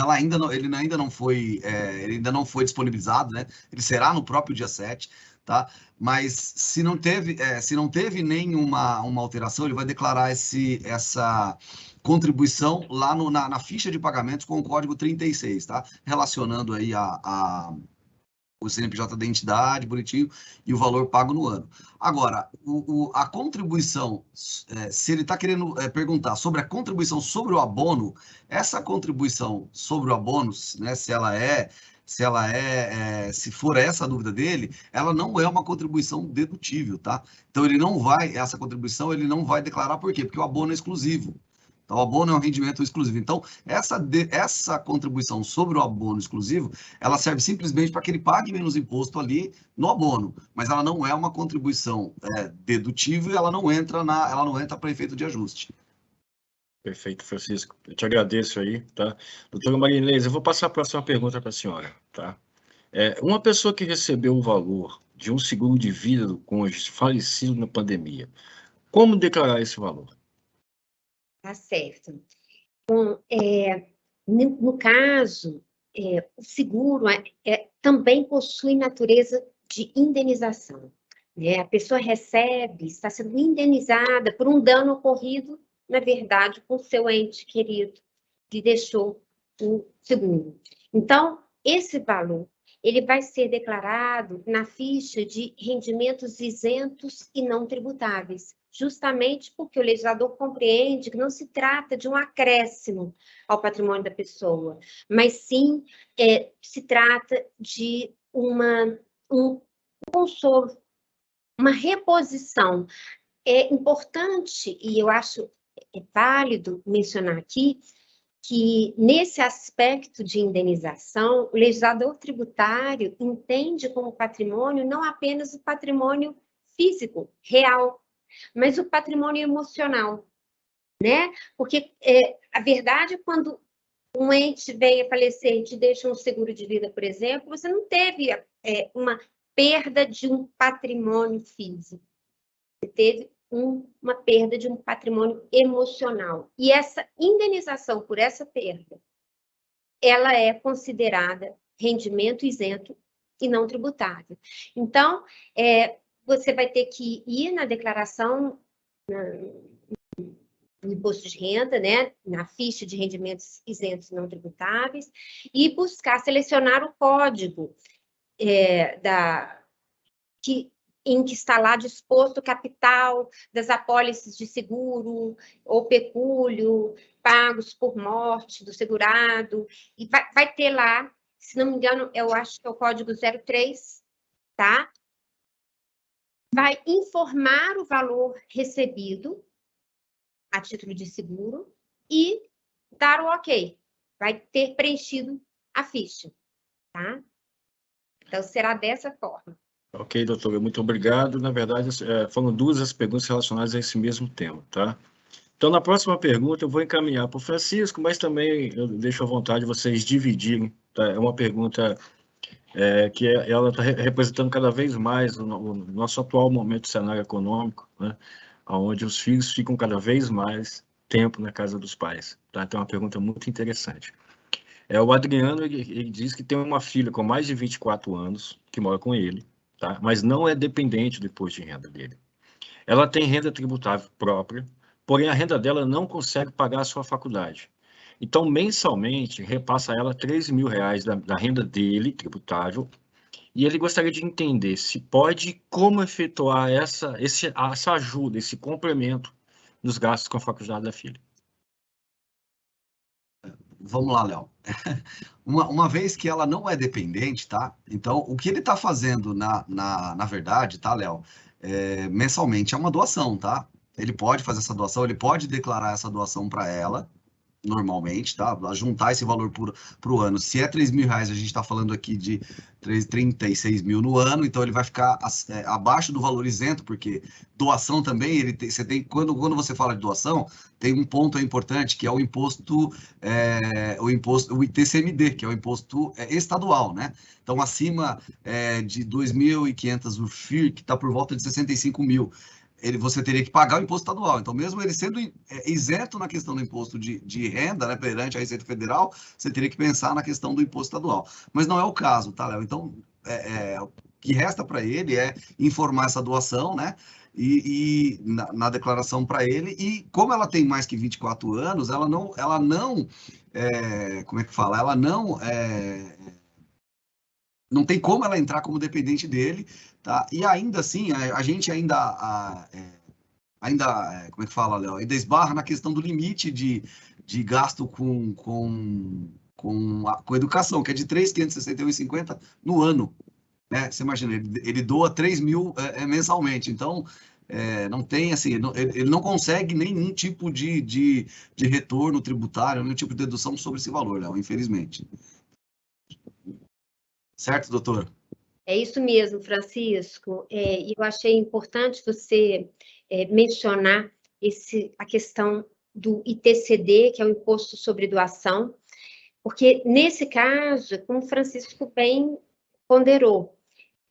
ele ainda não foi disponibilizado, né? Ele será no próprio dia 7, tá? Mas se não teve nenhuma alteração, ele vai declarar essa contribuição lá na ficha de pagamentos com o código 36, tá? Relacionando aí o CNPJ da entidade, bonitinho, e o valor pago no ano. Agora, a contribuição, se ele está querendo perguntar sobre a contribuição sobre o abono, essa contribuição sobre o abono, né, se for essa a dúvida dele, ela não é uma contribuição dedutível, tá? Então, essa contribuição ele não vai declarar, por quê? Porque o abono é exclusivo. Então, o abono é um rendimento exclusivo. Então, essa contribuição sobre o abono exclusivo, ela serve simplesmente para que ele pague menos imposto ali no abono, mas ela não é uma contribuição dedutível e ela não entra para efeito de ajuste. Perfeito, Francisco. Eu te agradeço aí, tá? Doutora Marinês, eu vou passar a próxima pergunta para a senhora, tá? Uma pessoa que recebeu o valor de um seguro de vida do cônjuge falecido na pandemia, como declarar esse valor? Tá certo. Bom, no caso, o seguro também possui natureza de indenização, né? A pessoa está sendo indenizada por um dano ocorrido, na verdade, com seu ente querido, que deixou o seguro. Então, esse valor, ele vai ser declarado na ficha de rendimentos isentos e não tributáveis, justamente porque o legislador compreende que não se trata de um acréscimo ao patrimônio da pessoa, mas sim se trata de um consolo, uma reposição. É importante, e eu acho válido mencionar aqui, que nesse aspecto de indenização, o legislador tributário entende como patrimônio não apenas o patrimônio físico, real, mas o patrimônio emocional, né? Porque a verdade é quando um ente veio a falecer e te deixa um seguro de vida, por exemplo, você não teve uma perda de um patrimônio físico, você teve uma perda de um patrimônio emocional. E essa indenização por essa perda, ela é considerada rendimento isento e não tributável. Então, você vai ter que ir na declaração do imposto de renda, né, na ficha de rendimentos isentos e não tributáveis, e buscar selecionar o código em que está lá disposto o capital das apólices de seguro ou pecúlio, pagos por morte do segurado, e vai ter lá, se não me engano, eu acho que é o código 03, tá? Vai informar o valor recebido a título de seguro e dar o ok. Vai ter preenchido a ficha, tá? Então, será dessa forma. Ok, doutora, muito obrigado. Na verdade, foram duas as perguntas relacionadas a esse mesmo tema, tá? Então, na próxima pergunta, eu vou encaminhar para o Francisco, mas também eu deixo à vontade vocês dividirem, tá? É uma pergunta que ela está representando cada vez mais o nosso atual momento de cenário econômico, né? Onde os filhos ficam cada vez mais tempo na casa dos pais, tá? Então, é uma pergunta muito interessante. O Adriano, ele diz que tem uma filha com mais de 24 anos, que mora com ele, tá? Mas não é dependente do imposto de renda dele. Ela tem renda tributável própria, porém a renda dela não consegue pagar a sua faculdade. Então, mensalmente, repassa a ela R$3.000 da renda dele, tributável, e ele gostaria de entender se pode e como efetuar essa ajuda, esse complemento nos gastos com a faculdade da filha. Vamos lá, Léo. Uma vez que ela não é dependente, tá? Então, o que ele está fazendo, na verdade, tá, Léo? Mensalmente é uma doação, tá? Ele pode fazer essa doação, ele pode declarar essa doação para ela, normalmente, tá? Juntar esse valor para o ano. Se é R$3.000, a gente está falando aqui de 36 mil no ano, então ele vai ficar abaixo do valor isento, porque doação também, você tem, quando você fala de doação, tem um ponto importante, que é o imposto, o ITCMD, que é o imposto estadual, né? Então, acima de 2.500 o FIR, que está por volta de 65 mil, você teria que pagar o imposto estadual. Então, mesmo ele sendo isento na questão do imposto de renda, né, perante a Receita Federal, você teria que pensar na questão do imposto estadual. Mas não é o caso, tá, Léo? Então, o que resta para ele é informar essa doação, né, e na declaração para ele, e como ela tem mais que 24 anos, ela não como é que fala? Ela não tem como ela entrar como dependente dele, tá? E ainda assim, a gente ainda, como é que fala, Léo? Ainda esbarra na questão do limite de gasto com educação, que é de R$3.561,50 no ano, né? Você imagina, ele doa 3 mil mensalmente, então não tem, assim, ele não consegue nenhum tipo de retorno tributário, nenhum tipo de dedução sobre esse valor, Léo, infelizmente. Certo, doutor? É isso mesmo, Francisco. Eu achei importante você mencionar a questão do ITCD, que é o Imposto sobre Doação, porque nesse caso, como o Francisco bem ponderou,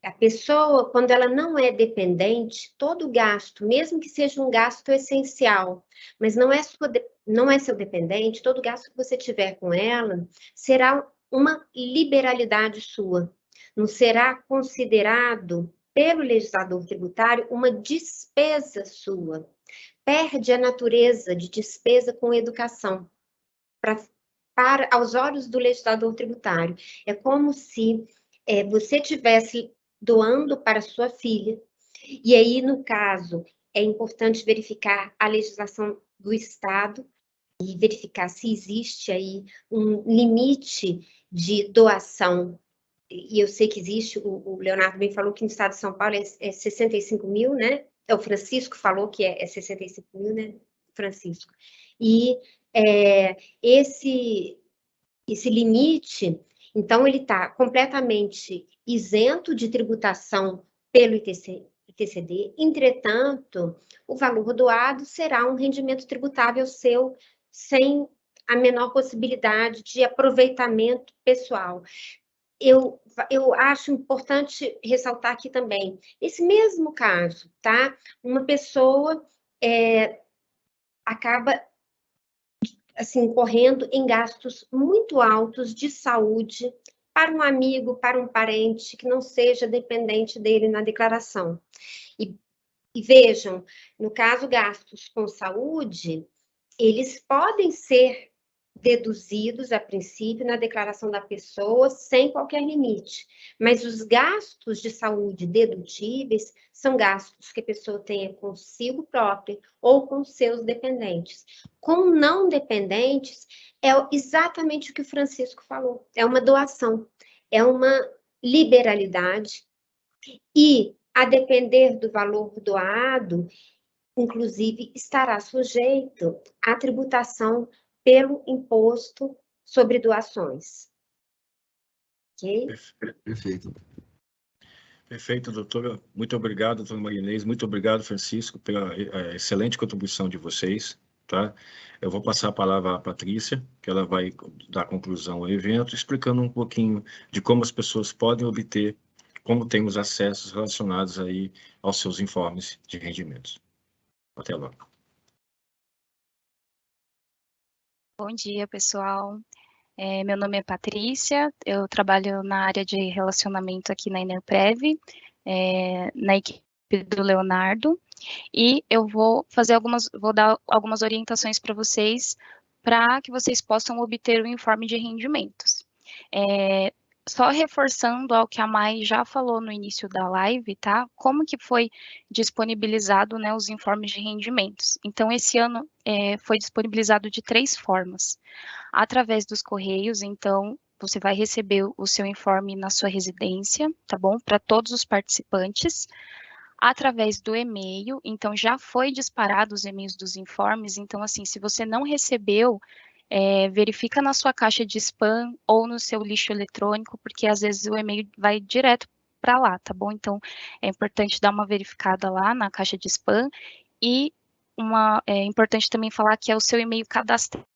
a pessoa, quando ela não é dependente, todo gasto, mesmo que seja um gasto essencial, mas não é seu dependente, todo gasto que você tiver com ela será uma liberalidade sua. Não será considerado pelo legislador tributário uma despesa sua. Perde a natureza de despesa com educação aos olhos do legislador tributário. É como se você tivesse doando para sua filha, e aí, no caso, é importante verificar a legislação do Estado e verificar se existe aí um limite de doação. E eu sei que existe, o Leonardo bem falou que no estado de São Paulo é 65 mil, né? O Francisco falou que é 65 mil, né, Francisco? E esse limite, então, ele está completamente isento de tributação pelo ITCD, entretanto, o valor doado será um rendimento tributável seu, sem a menor possibilidade de aproveitamento pessoal. Eu acho importante ressaltar aqui também, esse mesmo caso, tá? Uma pessoa acaba assim, correndo em gastos muito altos de saúde para um amigo, para um parente que não seja dependente dele na declaração. E vejam, no caso, gastos com saúde, eles podem ser deduzidos, a princípio, na declaração da pessoa, sem qualquer limite. Mas os gastos de saúde dedutíveis são gastos que a pessoa tenha consigo própria ou com seus dependentes. Com não dependentes, é exatamente o que o Francisco falou. É uma doação, é uma liberalidade. E, a depender do valor doado, inclusive, estará sujeito à tributação pelo imposto sobre doações. Ok? Perfeito. Perfeito, doutora. Muito obrigado, doutora Marinês. Muito obrigado, Francisco, pela excelente contribuição de vocês. Tá? Eu vou passar a palavra à Patrícia, que ela vai dar conclusão ao evento, explicando um pouquinho de como as pessoas podem obter, como tem os acessos relacionados aí aos seus informes de rendimentos. Até logo. Bom dia, pessoal. Meu nome é Patrícia, eu trabalho na área de relacionamento aqui na Enerprev, na equipe do Leonardo, e eu vou dar algumas orientações para vocês, para que vocês possam obter o informe de rendimentos. Só reforçando ao que a Mai já falou no início da live, tá? Como que foi disponibilizado, né, os informes de rendimentos. Então, esse ano foi disponibilizado de 3 formas. Através dos correios, então, você vai receber o seu informe na sua residência, tá bom? Para todos os participantes. Através do e-mail, então já foi disparado os e-mails dos informes, então, assim, se você não recebeu, verifica na sua caixa de spam ou no seu lixo eletrônico, porque às vezes o e-mail vai direto para lá, tá bom? Então, é importante dar uma verificada lá na caixa de spam, e é importante também falar que é o seu e-mail cadastrado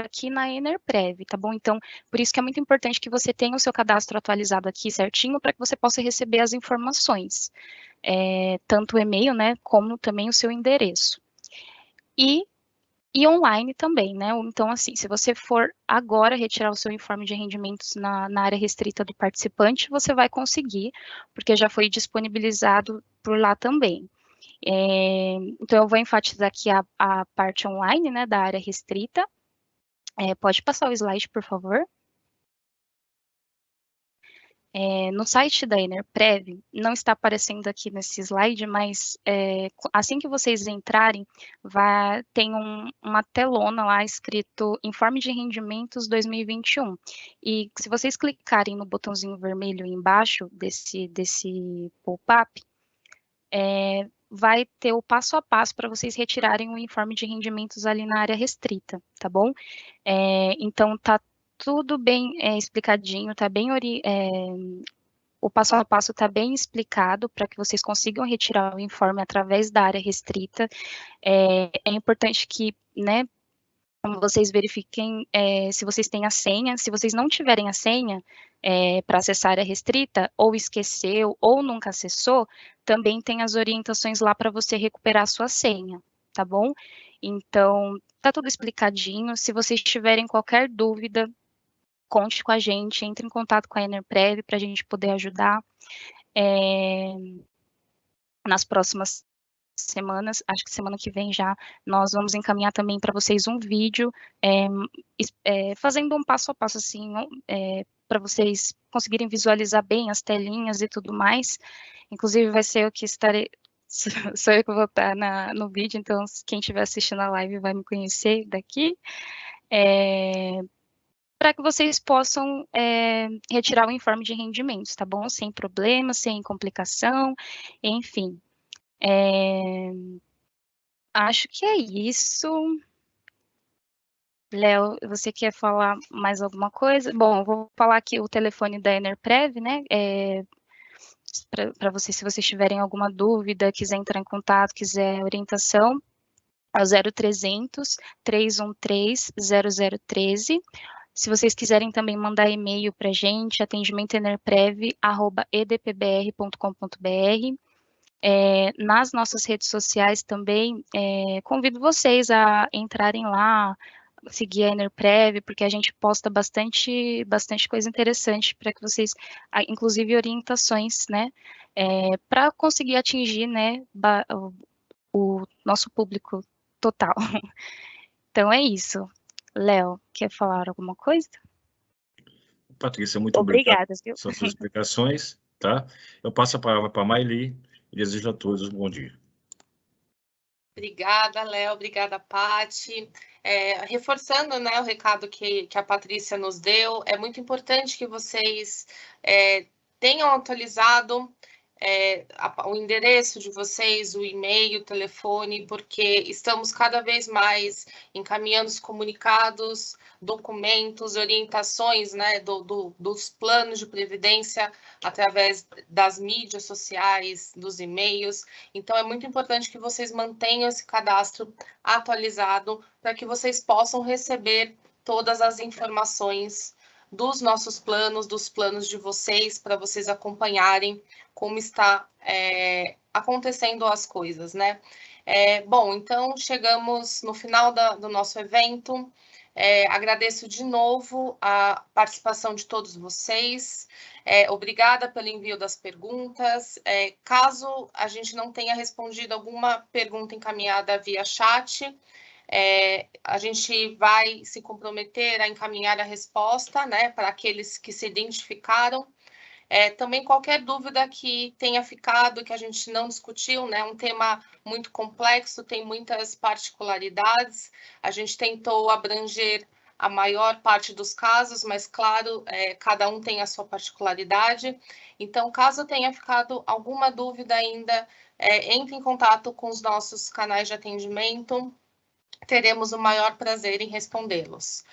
aqui na Enerprev, tá bom? Então, por isso que é muito importante que você tenha o seu cadastro atualizado aqui certinho, para que você possa receber as informações, tanto o e-mail, né, como também o seu endereço. E online também, né? Então, assim, se você for agora retirar o seu informe de rendimentos na área restrita do participante, você vai conseguir, porque já foi disponibilizado por lá também. Então, eu vou enfatizar aqui a parte online, né, da área restrita. Pode passar o slide, por favor. No site da Enerprev, não está aparecendo aqui nesse slide, mas assim que vocês entrarem, tem uma telona lá escrito Informe de Rendimentos 2021. E se vocês clicarem no botãozinho vermelho embaixo desse pop-up, vai ter o passo a passo para vocês retirarem o informe de rendimentos ali na área restrita, tá bom? Então, tá tudo bem explicadinho, tá bem o passo a passo está bem explicado para que vocês consigam retirar o informe através da área restrita. É importante que, né, vocês verifiquem se vocês têm a senha. Se vocês não tiverem a senha para acessar a área restrita, ou esqueceu, ou nunca acessou, também tem as orientações lá para você recuperar a sua senha, tá bom? Então, tá tudo explicadinho. Se vocês tiverem qualquer dúvida, conte com a gente, entre em contato com a Enerprev para a gente poder ajudar. Nas próximas semanas, acho que semana que vem já, nós vamos encaminhar também para vocês um vídeo fazendo um passo a passo, assim, para vocês conseguirem visualizar bem as telinhas e tudo mais. Inclusive, vai ser eu que estarei, sou eu que vou estar no vídeo, então quem estiver assistindo a live vai me conhecer daqui. Para que vocês possam retirar o informe de rendimentos, tá bom? Sem problema, sem complicação, enfim. Acho que é isso. Léo, você quer falar mais alguma coisa? Bom, eu vou falar aqui o telefone da Enerprev, né? Para vocês, se vocês tiverem alguma dúvida, quiser entrar em contato, quiser orientação, é o 0300 313 0013. Se vocês quiserem também mandar e-mail para a gente, atendimentoenerprev@edpbr.com.br. Nas nossas redes sociais também, convido vocês a entrarem lá, seguir a Enerprev, porque a gente posta bastante coisa interessante para que vocês, inclusive orientações, né, para conseguir atingir, né, o nosso público total. Então é isso. Léo, quer falar alguma coisa? Patrícia, muito obrigado Obrigada, viu? pelas suas explicações, tá? Eu passo a palavra para a Maili e desejo a todos um bom dia. Obrigada, Léo. Obrigada, Paty. Reforçando, né, o recado que a Patrícia nos deu, é muito importante que vocês tenham atualizado o endereço de vocês, o e-mail, o telefone, porque estamos cada vez mais encaminhando os comunicados, documentos, orientações, né, dos planos de previdência através das mídias sociais, dos e-mails. Então, é muito importante que vocês mantenham esse cadastro atualizado para que vocês possam receber todas as informações dos nossos planos, dos planos de vocês, para vocês acompanharem como está acontecendo as coisas, né? Bom, então chegamos no final do nosso evento. Agradeço de novo a participação de todos vocês. Obrigada pelo envio das perguntas. Caso a gente não tenha respondido alguma pergunta encaminhada via chat, a gente vai se comprometer a encaminhar a resposta, né, para aqueles que se identificaram. Também qualquer dúvida que tenha ficado, que a gente não discutiu, né, um tema muito complexo, tem muitas particularidades, a gente tentou abranger a maior parte dos casos, mas, claro, cada um tem a sua particularidade. Então, caso tenha ficado alguma dúvida ainda, entre em contato com os nossos canais de atendimento, teremos o maior prazer em respondê-los.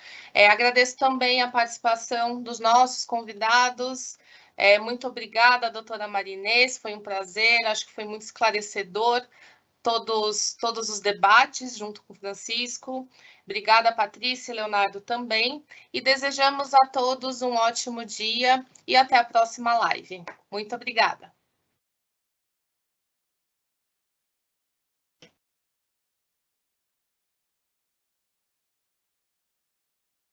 Agradeço também a participação dos nossos convidados. Muito obrigada, doutora Marinês, foi um prazer, acho que foi muito esclarecedor todos os debates junto com o Francisco. Obrigada, Patrícia e Leonardo também, e desejamos a todos um ótimo dia e até a próxima live. Muito obrigada.